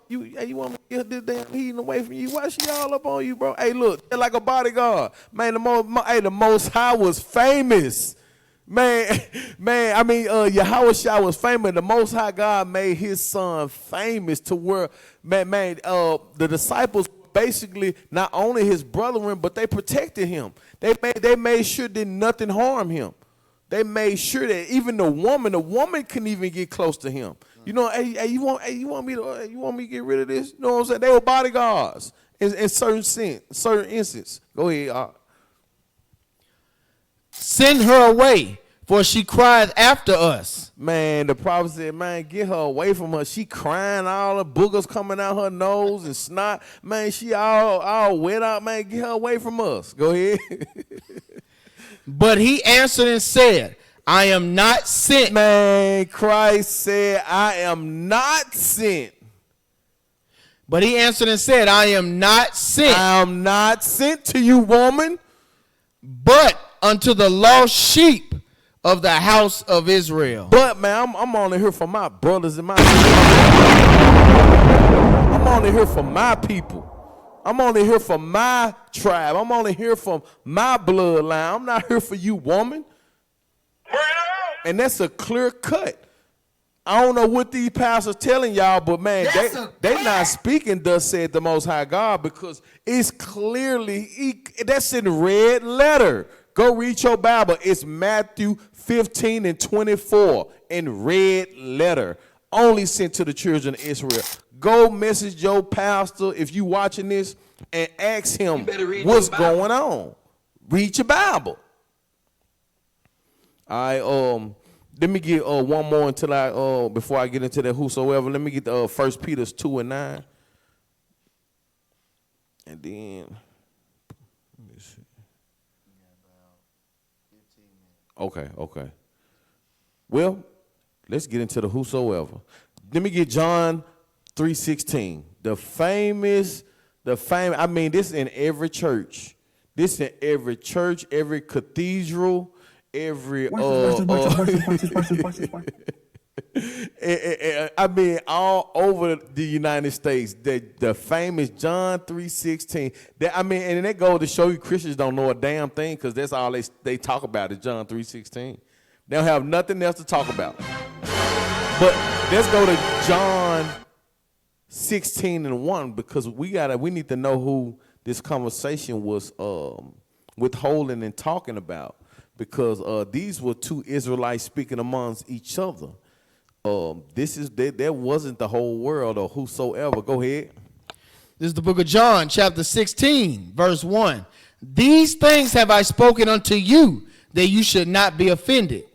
F: you want me to get this damn heathen away from you? Why she all up on you, bro? Hey, look, they're like a bodyguard. Man, the Most High was famous. Man, Yahushua was famous. The Most High God made his son famous to where, the disciples basically not only his brethren, but they protected him. They made sure that nothing harmed him. They made sure that even the woman couldn't even get close to him. You know, you want me to get rid of this? You know what I'm saying? They were bodyguards in certain instances. Go ahead.
G: Send her away, for she cried after us.
F: Man, the prophet said, man, get her away from her. She crying, all the boogers coming out her nose and snot. Man, she all wet out. Man, get her away from us. Go ahead.
G: But he answered and said, I am not sent.
F: Man, Christ said, I am not sent.
G: But he answered and said, I am not sent.
F: I am not sent to you, woman,
G: but unto the lost sheep of the house of Israel.
F: But, man, I'm only here for my brothers and my I'm only here for my people. I'm only here for my tribe. I'm only here for my bloodline. I'm not here for you, woman. And that's a clear cut. I don't know what these pastors telling y'all, but man, they not speaking thus said the Most High God, because it's clearly, that's in red letter. Go read your Bible. It's Matthew 15 and 24 in red letter. Only sent to the children of Israel. Go message your pastor if you watching this and ask him what's going on. Read your Bible. Let me get one more until before I get into that whosoever. Let me get 1 Peter 2 and 9. And then let me see. Okay. Well, let's get into the whosoever. Let me get John 3:16. The famous, I mean, this in every church. This in every church, every cathedral, every I mean, all over the United States. The famous John 3:16. I mean, and that goes to show you Christians don't know a damn thing, because that's all they talk about is John 3:16. They don't have nothing else to talk about. But let's go to John 16 and 1, because we need to know who this conversation was withholding and talking about, because these were two Israelites speaking amongst each other. There wasn't the whole world or whosoever. Go ahead.
G: This is the book of John, chapter 16, verse 1. These things have I spoken unto you, that you should not be offended.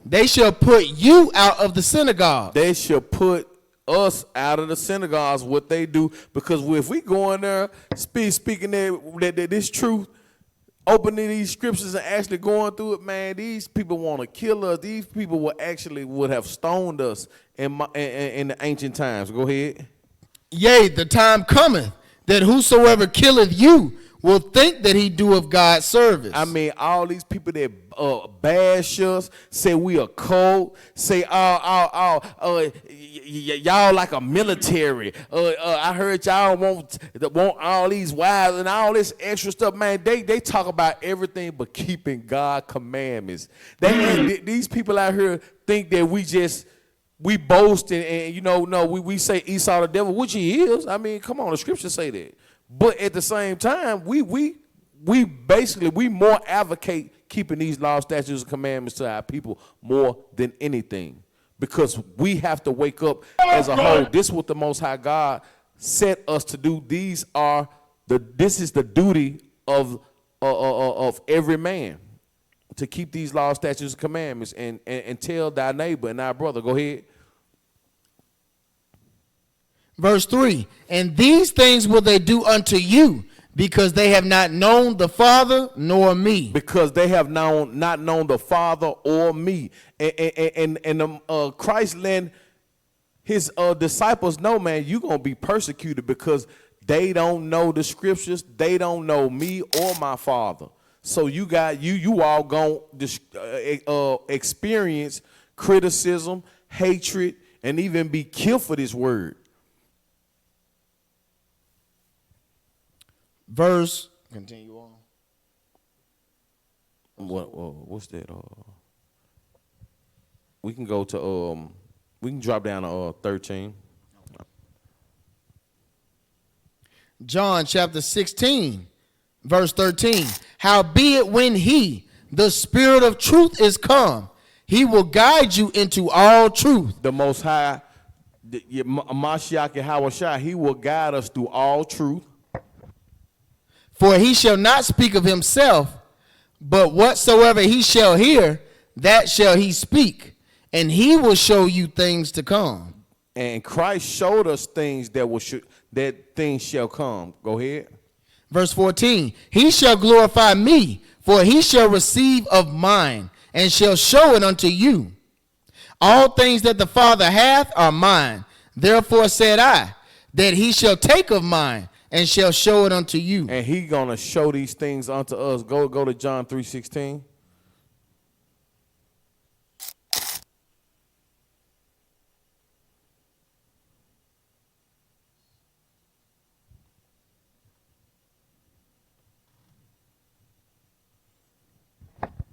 G: They shall put you out of the synagogue.
F: They shall put us out of the synagogues, what they do, because if we go in there speaking that this truth, opening these scriptures and actually going through it, man, these people want to kill us. These people would have stoned us in the ancient times. Go ahead.
G: Yea, the time cometh that whosoever killeth you will think that he doeth God service.
F: I mean, all these people that bash us, say we a cult, say y'all like a military. I heard y'all want all these wives and all this extra stuff. Man, they talk about everything but keeping God commandments. These people out here think that we boast and we say Esau the devil, which he is. I mean, come on, the scriptures say that. But at the same time, we basically more advocate keeping these laws, statutes, and commandments to our people more than anything. Because we have to wake up as a whole. This is what the Most High God set us to do. This is the duty of every man, to keep these laws, statutes, and commandments, and tell thy neighbor and thy brother. Go ahead.
G: Verse 3, and these things will they do unto you, because they have not known the Father nor me.
F: Because they have not known the Father or me. And Christ let his disciples know, man, you're going to be persecuted because they don't know the scriptures. They don't know me or my Father. So you all going to experience criticism, hatred, and even be killed for this word.
G: Verse, continue on.
F: What's that? We can go to we can drop down to 13.
G: John chapter 16, verse 13. Howbeit when he, the Spirit of truth, is come, he will guide you into all truth.
F: The Most High, Mashiach Yahweh, he will guide us through all truth.
G: For he shall not speak of himself, but whatsoever he shall hear, that shall he speak, and he will show you things to come.
F: And Christ showed us things that things shall come. Go ahead.
G: Verse 14, he shall glorify me, for he shall receive of mine, and shall show it unto you. All things that the Father hath are mine. Therefore said I, that he shall take of mine, and shall show it unto you.
F: And he gonna show these things unto us. Go to John 3:16.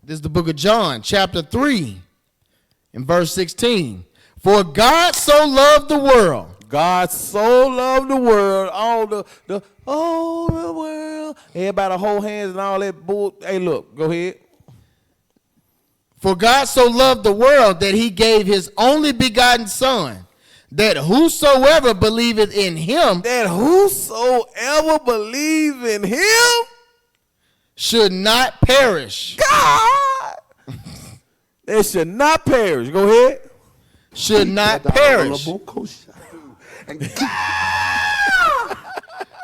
G: This is the book of John, chapter 3, and verse 16. For God so loved the world.
F: God so loved the world, all the world. Everybody hold hands and all that bull. Hey, look, go ahead.
G: For God so loved the world that he gave his only begotten Son, that whosoever believeth in him, should not perish.
F: God, they should not perish. Go ahead.
G: Should not perish,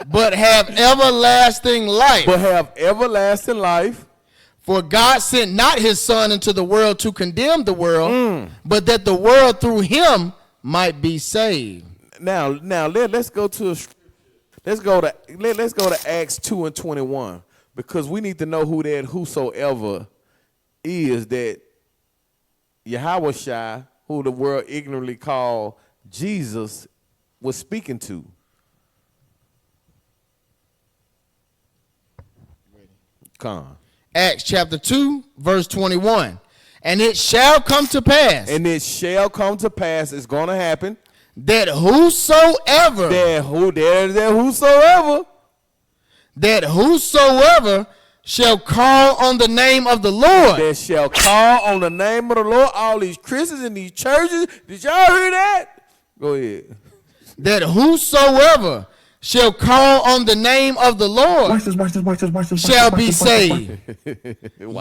G: but have everlasting life. For God sent not his Son into the world to condemn the world, but that the world through him might be saved.
F: Now let's go to Acts 2:21, because we need to know who that whosoever is that Yahweh Shai, who the world ignorantly called Jesus, was speaking to. Come.
G: Acts chapter 2, verse 21. And it shall come to pass.
F: And it shall come to pass. It's going to happen.
G: That whosoever. That whosoever shall call on the name of the Lord.
F: That shall call on the name of the Lord. All these Christians in these churches. Did y'all hear that? Go ahead.
G: That whosoever shall call on the name of the Lord shall be saved.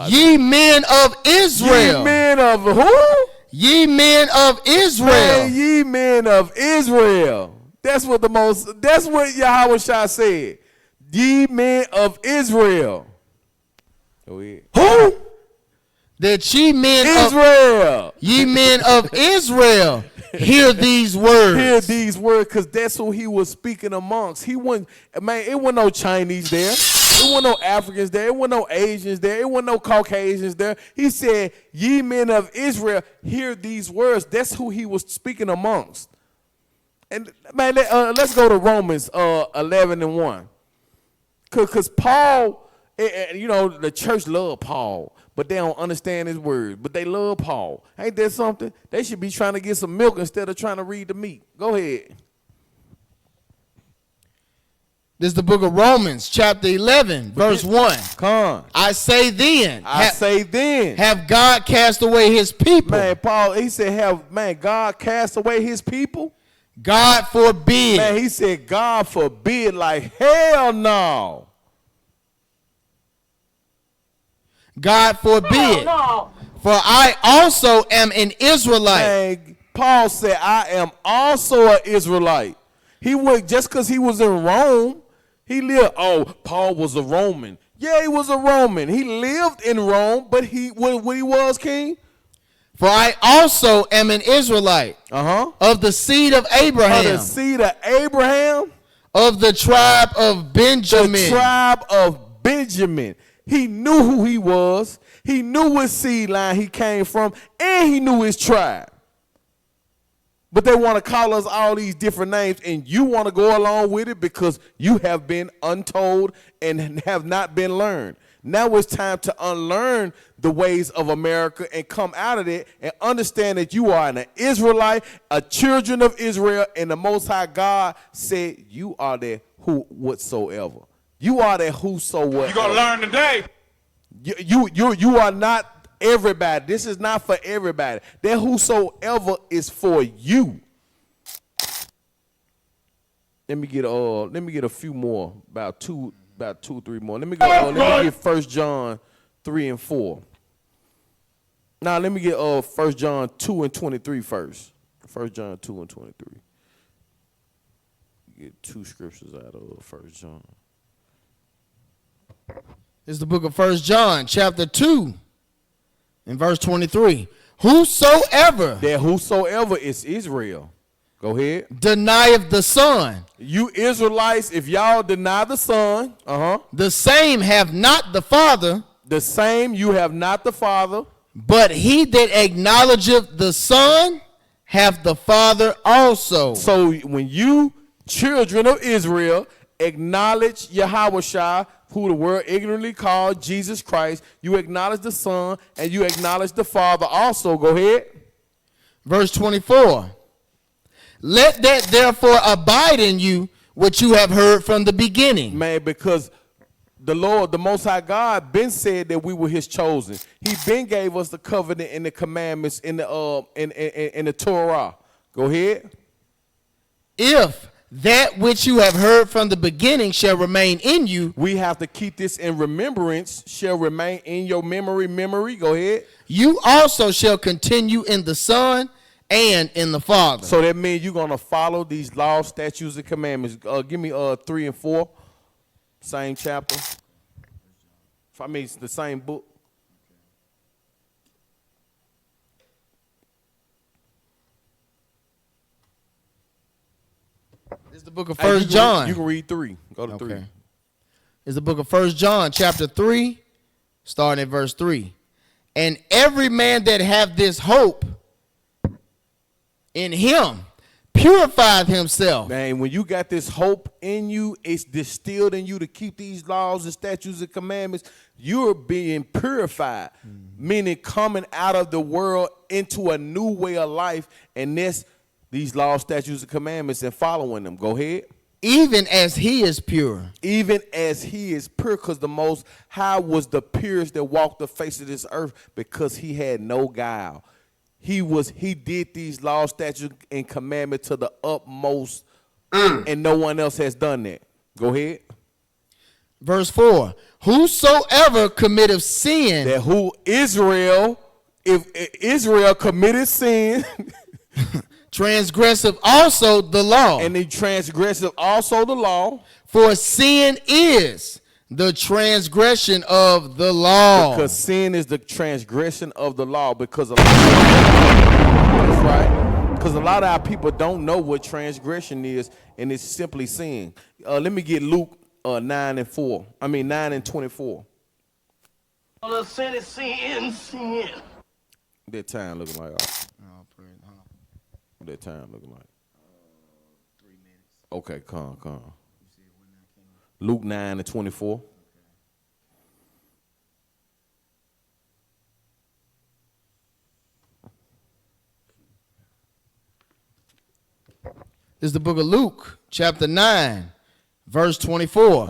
G: Ye men of Israel.
F: Ye men of who?
G: Ye men of Israel.
F: Man, ye men of Israel. That's what Yahweh Shai said. Ye men of Israel. Go ahead.
G: Who? That ye men of Israel hear these words.
F: Hear these words, because that's who he was speaking amongst. It wasn't no Chinese there. It wasn't no Africans there. It wasn't no Asians there. It wasn't no Caucasians there. He said, ye men of Israel, hear these words. That's who he was speaking amongst. And man, let's go to Romans 11:1. Because Paul, the church love Paul, but they don't understand his words. But they love Paul. Ain't that something? They should be trying to get some milk instead of trying to read the meat. Go ahead.
G: This is the book of Romans, chapter 11, verse 1.
F: Come.
G: I say then. Have God cast away his people?
F: Man, Paul, he said, God cast away his people?
G: God forbid.
F: Man, he said, God forbid, like hell no.
G: God forbid.
H: No.
G: For I also am an Israelite.
F: Man, Paul said, I am also an Israelite. He was, just because he was in Rome, he lived, Paul was a Roman. Yeah, he was a Roman. He lived in Rome, but what he was, King?
G: For I also am an Israelite. Of the seed of Abraham.
F: Of the seed of Abraham.
G: Of the tribe of Benjamin.
F: The tribe of Benjamin. He knew who he was. He knew what seed line he came from, and he knew his tribe. But they want to call us all these different names, and you want to go along with it because you have been untold and have not been learned. Now it's time to unlearn the ways of America and come out of it and understand that you are an Israelite, a children of Israel, and the Most High God said you are the who whatsoever. You are the whosoever.
A: You're going to learn today.
F: You are not everybody. This is not for everybody. That whosoever is for you. Let me get a few more, about two, 3 more. Let me get 1 John 3 and 4. Now let me get 1 John 2 and 23 first. 1 John 2 and 23. Get two scriptures out of 1 John.
G: This is the book of 1 John, chapter 2, and verse 23. Whosoever.
F: That whosoever is Israel. Go ahead.
G: Denieth the Son.
F: You Israelites, if y'all deny the Son,
G: the same have not the Father.
F: The same you have not the Father.
G: But he that acknowledgeth the Son hath the Father also.
F: So when you, children of Israel, acknowledge Yahweh, who the world ignorantly called Jesus Christ, you acknowledge the Son and you acknowledge the Father also. Go ahead.
G: Verse 24. Let that therefore abide in you what you have heard from the beginning.
F: Man, because the Lord, the Most High God, been said that we were his chosen. He been gave us the covenant and the commandments in the Torah. Go ahead.
G: If that which you have heard from the beginning shall remain in you.
F: We have to keep this in remembrance, shall remain in your memory. Go ahead.
G: You also shall continue in the Son and in the Father.
F: So that means you're going to follow these laws, statutes, and commandments. Give me 3 and 4. Same chapter. I mean, it's the same book.
G: It's the book of 1 John.
F: You can read 3. Go to 3.
G: It's the book of 1 John, chapter 3, starting at verse 3. And every man that have this hope in him purified himself.
F: Man, when you got this hope in you, it's distilled in you to keep these laws and statutes and commandments. You're being purified, meaning coming out of the world into a new way of life, and these laws, statutes, and commandments and following them. Go ahead.
G: Even as he is pure.
F: Even as he is pure, because the Most High was the purest that walked the face of this earth because he had no guile. He did these laws, statutes, and commandments to the utmost, and no one else has done that. Go ahead.
G: Verse 4. Whosoever committeth sin.
F: That if Israel committed sin.
G: Transgressive also the law.
F: And he transgressive also the law.
G: For sin is the transgression of the law.
F: Because sin is the transgression of the law. Because that's right. Because a lot of our people don't know what transgression is, and it's simply sin. Let me get Luke 9 and 4. I mean 9 and 24.
H: All the sin is sin.
F: That time looking like. That time looking like?
G: 3 minutes.
F: Okay, come. Luke 9 and 24.
G: This is the book of Luke, chapter 9, Verse 24.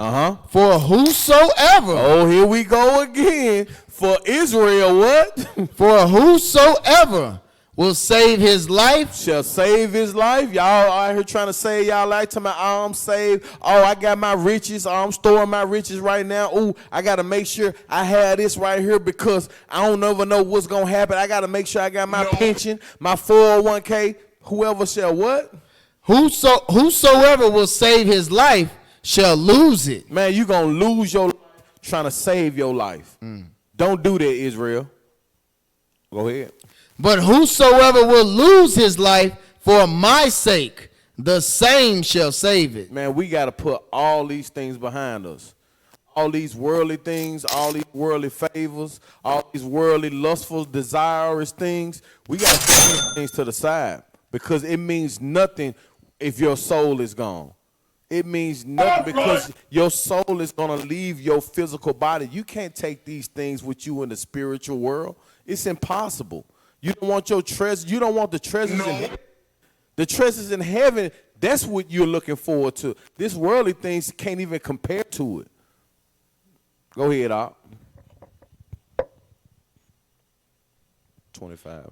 F: For
G: whosoever.
F: Oh, here we go again. For Israel, what?
G: For whosoever will save his life.
F: Shall save his life. Y'all out here trying to save y'all life. To my, oh, I'm saved. Oh, I got my riches. Oh, I'm storing my riches right now. Ooh, I got to make sure I have this right here because I don't ever know what's going to happen. I got to make sure I got my pension, my 401k. Whoever shall what?
G: Whosoever will save his life shall lose it.
F: Man, you going to lose your life trying to save your life. Don't do that, Israel. Go ahead.
G: But whosoever will lose his life for my sake, the same shall save it.
F: Man, we got to put all these things behind us. All these worldly things, all these worldly favors, all these worldly lustful, desirous things. We got to put these things to the side because it means nothing if your soul is gone. It means nothing because your soul is going to leave your physical body. You can't take these things with you in the spiritual world. It's impossible. You don't want your treasure. You don't want the treasures in heaven. The treasures in heaven, that's what you're looking forward to. This worldly things can't even compare to it. Go ahead, Op. 25.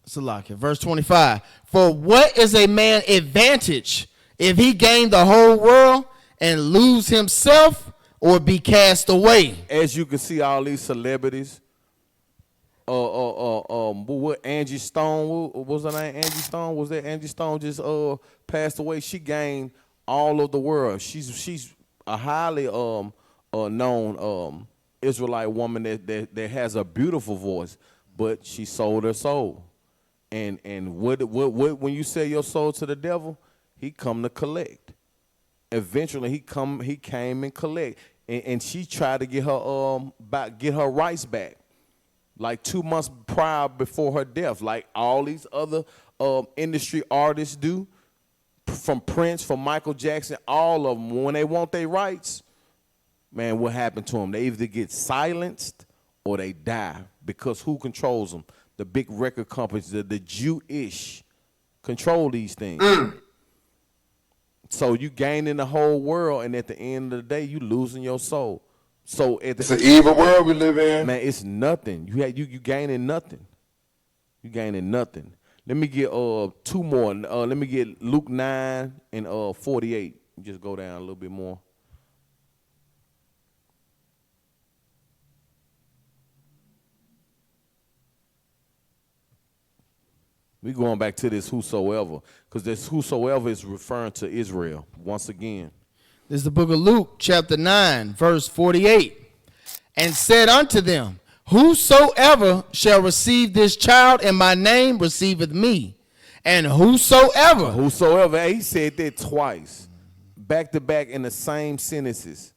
G: Salakia. Verse 25. For what is a man advantage if he gain the whole world and lose himself or be cast away?
F: As you can see, all these celebrities. What Angie Stone? What was her name? Angie Stone? Was that Angie Stone just passed away? She gained all of the world. She's a highly known Israelite woman that has a beautiful voice, but she sold her soul. And what when you sell your soul to the devil, he come to collect. Eventually, he came and collect, and she tried to get her rights back. Like 2 months prior before her death, like all these other industry artists do, from Prince, from Michael Jackson, all of them, when they want their rights, man, what happened to them? They either get silenced or they die because who controls them? The big record companies, the Jewish, control these things. So you gaining the whole world, and at the end of the day, you losing your soul. So it's
B: an evil world we live in.
F: Man, it's nothing. You gaining nothing. You gaining nothing. Let me get 2 more. Let me get Luke 9 and 48. Just go down a little bit more. We going back to this whosoever, because this whosoever is referring to Israel once again.
G: This is the book of Luke, chapter 9, verse 48. And said unto them, whosoever shall receive this child in my name receiveth me. And whosoever.
F: Whosoever, he said that twice, back to back in the same sentences.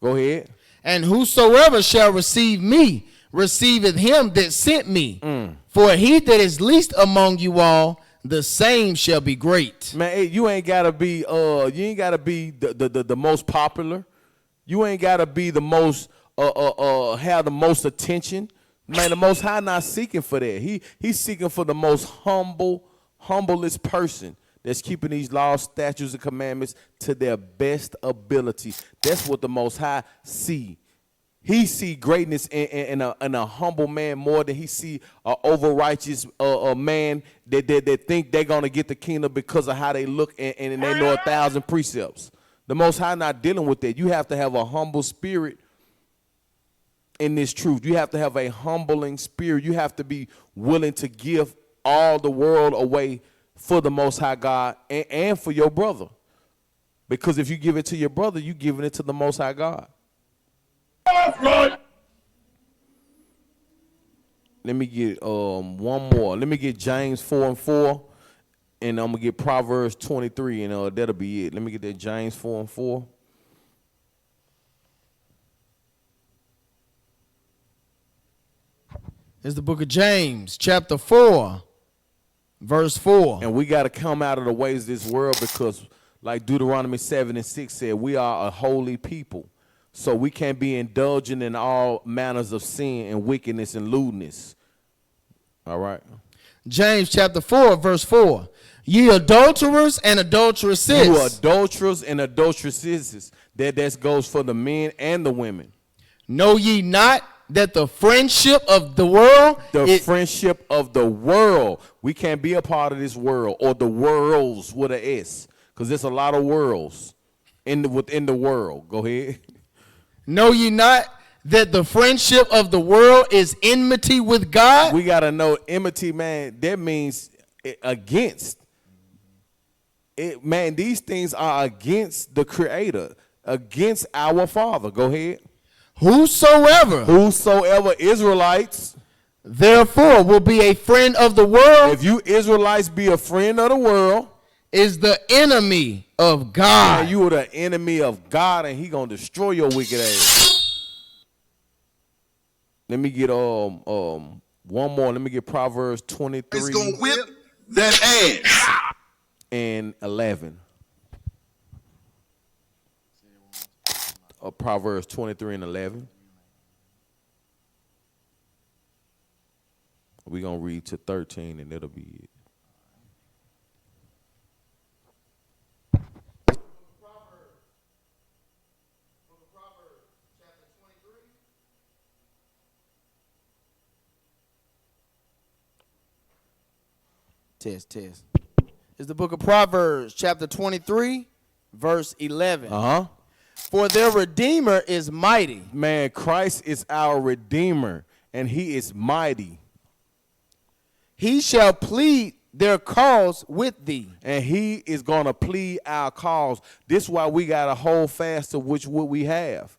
F: Go ahead.
G: And whosoever shall receive me receiveth him that sent me. For he that is least among you all, the same shall be great.
F: Man, you ain't gotta be the most popular. You ain't gotta be the most have the most attention. Man, the Most High not seeking for that. He's seeking for the most humblest person that's keeping these laws, statutes, and commandments to their best ability. That's what the Most High see. He see greatness in a humble man more than he see an over-righteous man that think they're going to get the kingdom because of how they look and they know 1,000 precepts. The Most High not dealing with that. You have to have a humble spirit in this truth. You have to have a humbling spirit. You have to be willing to give all the world away for the Most High God and for your brother. Because if you give it to your brother, you're giving it to the Most High God. Let me get one more. Let me get James 4 and 4, and I'm gonna get Proverbs 23, and that'll be it. Let me get that James 4 and 4.
G: It's the book of James, chapter 4, verse 4.
F: And we got to come out of the ways of this world because, like Deuteronomy 7 and 6 said, we are a holy people. So we can't be indulging in all manners of sin and wickedness and lewdness. All right.
G: James chapter 4, verse 4. Ye adulterers and adulteresses.
F: You adulterers and adulteresses. That goes for the men and the women.
G: Know ye not that the friendship of the world,
F: friendship of the world, we can't be a part of this world, or the worlds with an S, because there's a lot of worlds within the world. Go ahead.
G: Know ye not that the friendship of the world is enmity with God?
F: We got to know enmity, man. That means against. Man, these things are against the Creator, against our Father. Go ahead. Whosoever Israelites,
G: therefore, will be a friend of the world.
F: If you Israelites be a friend of the world,
G: is the enemy of God.
F: Man, you are the enemy of God, and He gonna destroy your wicked ass. Let me get one more. Let me get Proverbs 23.
C: It's gonna whip that ass.
F: And 11. Proverbs 23 and 11. We're going to read to 13 and it'll be it.
G: Test. It's the book of Proverbs, chapter 23, verse 11.
F: Uh-huh.
G: For their Redeemer is mighty.
F: Man, Christ is our Redeemer, and He is mighty.
G: He shall plead their cause with thee.
F: And He is going to plead our cause. This is why we got to hold fast to what we have.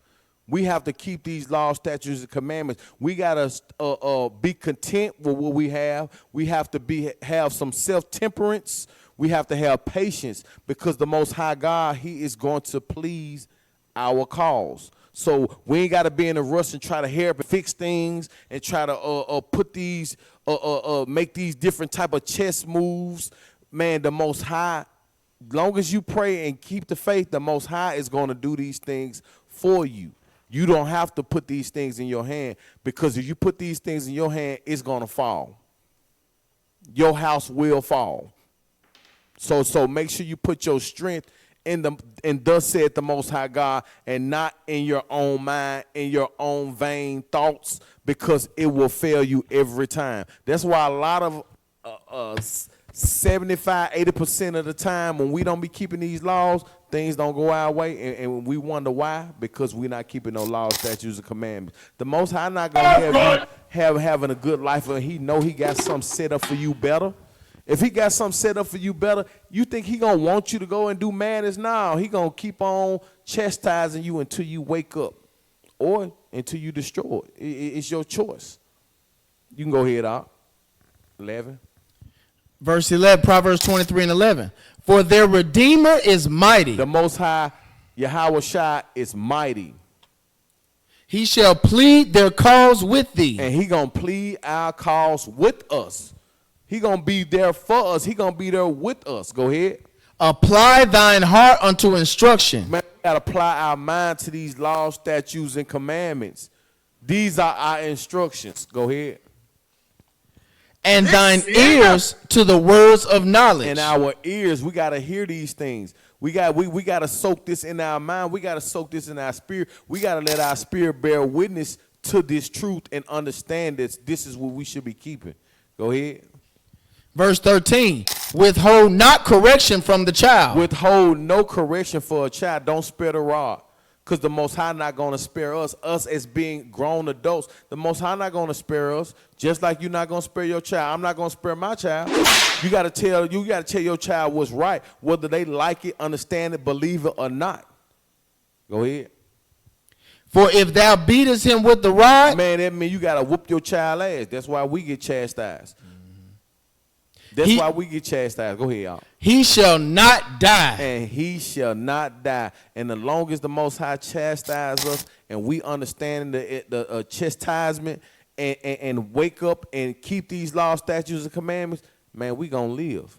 F: We have to keep these laws, statutes, and commandments. We got to be content with what we have. We have to have some self-temperance. We have to have patience, because the Most High God, He is going to please our cause. So we ain't got to be in a rush and try to hurry up and fix things and try to put these, make these different type of chess moves. Man, the Most High, long as you pray and keep the faith, the Most High is going to do these things for you. You don't have to put these things in your hand, because if you put these things in your hand, it's going to fall. Your house will fall. So make sure you put your strength in thus said the Most High God, and not in your own mind, in your own vain thoughts, because it will fail you every time. That's why a lot of 75, 80% of the time when we don't be keeping these laws, things don't go our way, and we wonder why, because we're not keeping no laws, statutes, and commandments. The Most High not gonna have you having a good life, and He know He got something set up for you better. If He got something set up for you better, you think He gonna want you to go and do madness? No, He gonna keep on chastising you until you wake up, or until you destroy it. It's your choice. You can go ahead out. 11.
G: Verse 11, Proverbs 23 and 11. For their Redeemer is mighty.
F: The Most High, Yahweh Shai, is mighty.
G: He shall plead their cause with thee.
F: And He gonna plead our cause with us. He gonna be there for us. He gonna be there with us. Go ahead.
G: Apply thine heart unto instruction.
F: Man, we gotta apply our mind to these laws, statutes, and commandments. These are our instructions. Go ahead.
G: And thine ears to the words of knowledge.
F: In our ears, we gotta hear these things. We gotta soak this in our mind. We gotta soak this in our spirit. We gotta let our spirit bear witness to this truth and understand this. This is what we should be keeping. Go ahead.
G: Verse 13, withhold not correction from the child.
F: Withhold no correction for a child. Don't spare the rod, because the Most High not going to spare us as being grown adults. The Most High not going to spare us, just like you're not going to spare your child. I'm not going to spare my child. You got to tell your child what's right, whether they like it, understand it, believe it, or not. Go ahead.
G: For if thou beatest him with the rod,
F: man, that means you got to whoop your child ass. That's why we get chastised. That's why we get chastised. Go ahead, y'all.
G: He shall not die.
F: And he shall not die. And the longest the Most High chastises us, and we understand the chastisement, and wake up and keep these laws, statutes, and commandments, man, we gonna live.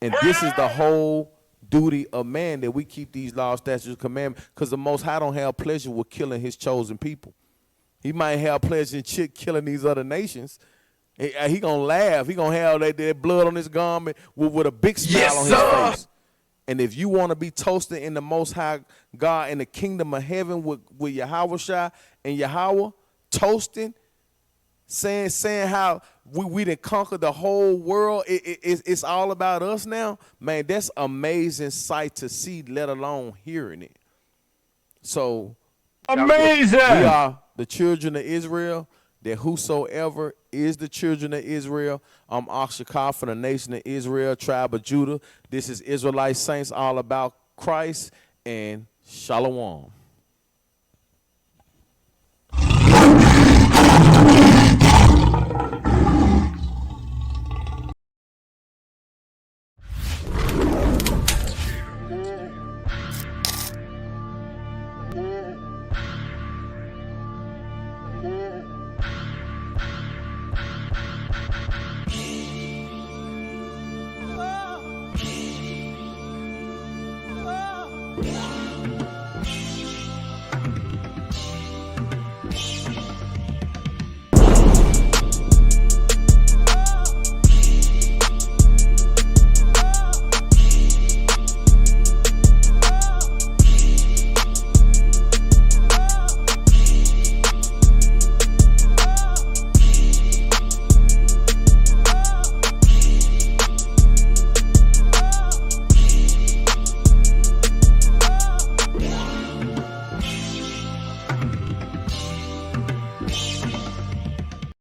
F: And this is the whole duty of man, that we keep these laws, statutes, and commandments, because the Most High don't have pleasure with killing His chosen people. He might have pleasure in killing these other nations. He gonna laugh. He gonna have that blood on his garment with a big smile on his face. And if you want to be toasted in the Most High God in the kingdom of heaven with Yahushua and Yahweh, toasting, saying how we done conquered the whole world. It's all about us now. Man, that's amazing sight to see, let alone hearing it. So
B: Amazing.
F: we are the children of Israel, that whosoever is the children of Israel. I'm Akshakar from the nation of Israel, tribe of Judah. This is Israelite Saints, all about Christ, and Shalom.
C: Yeah.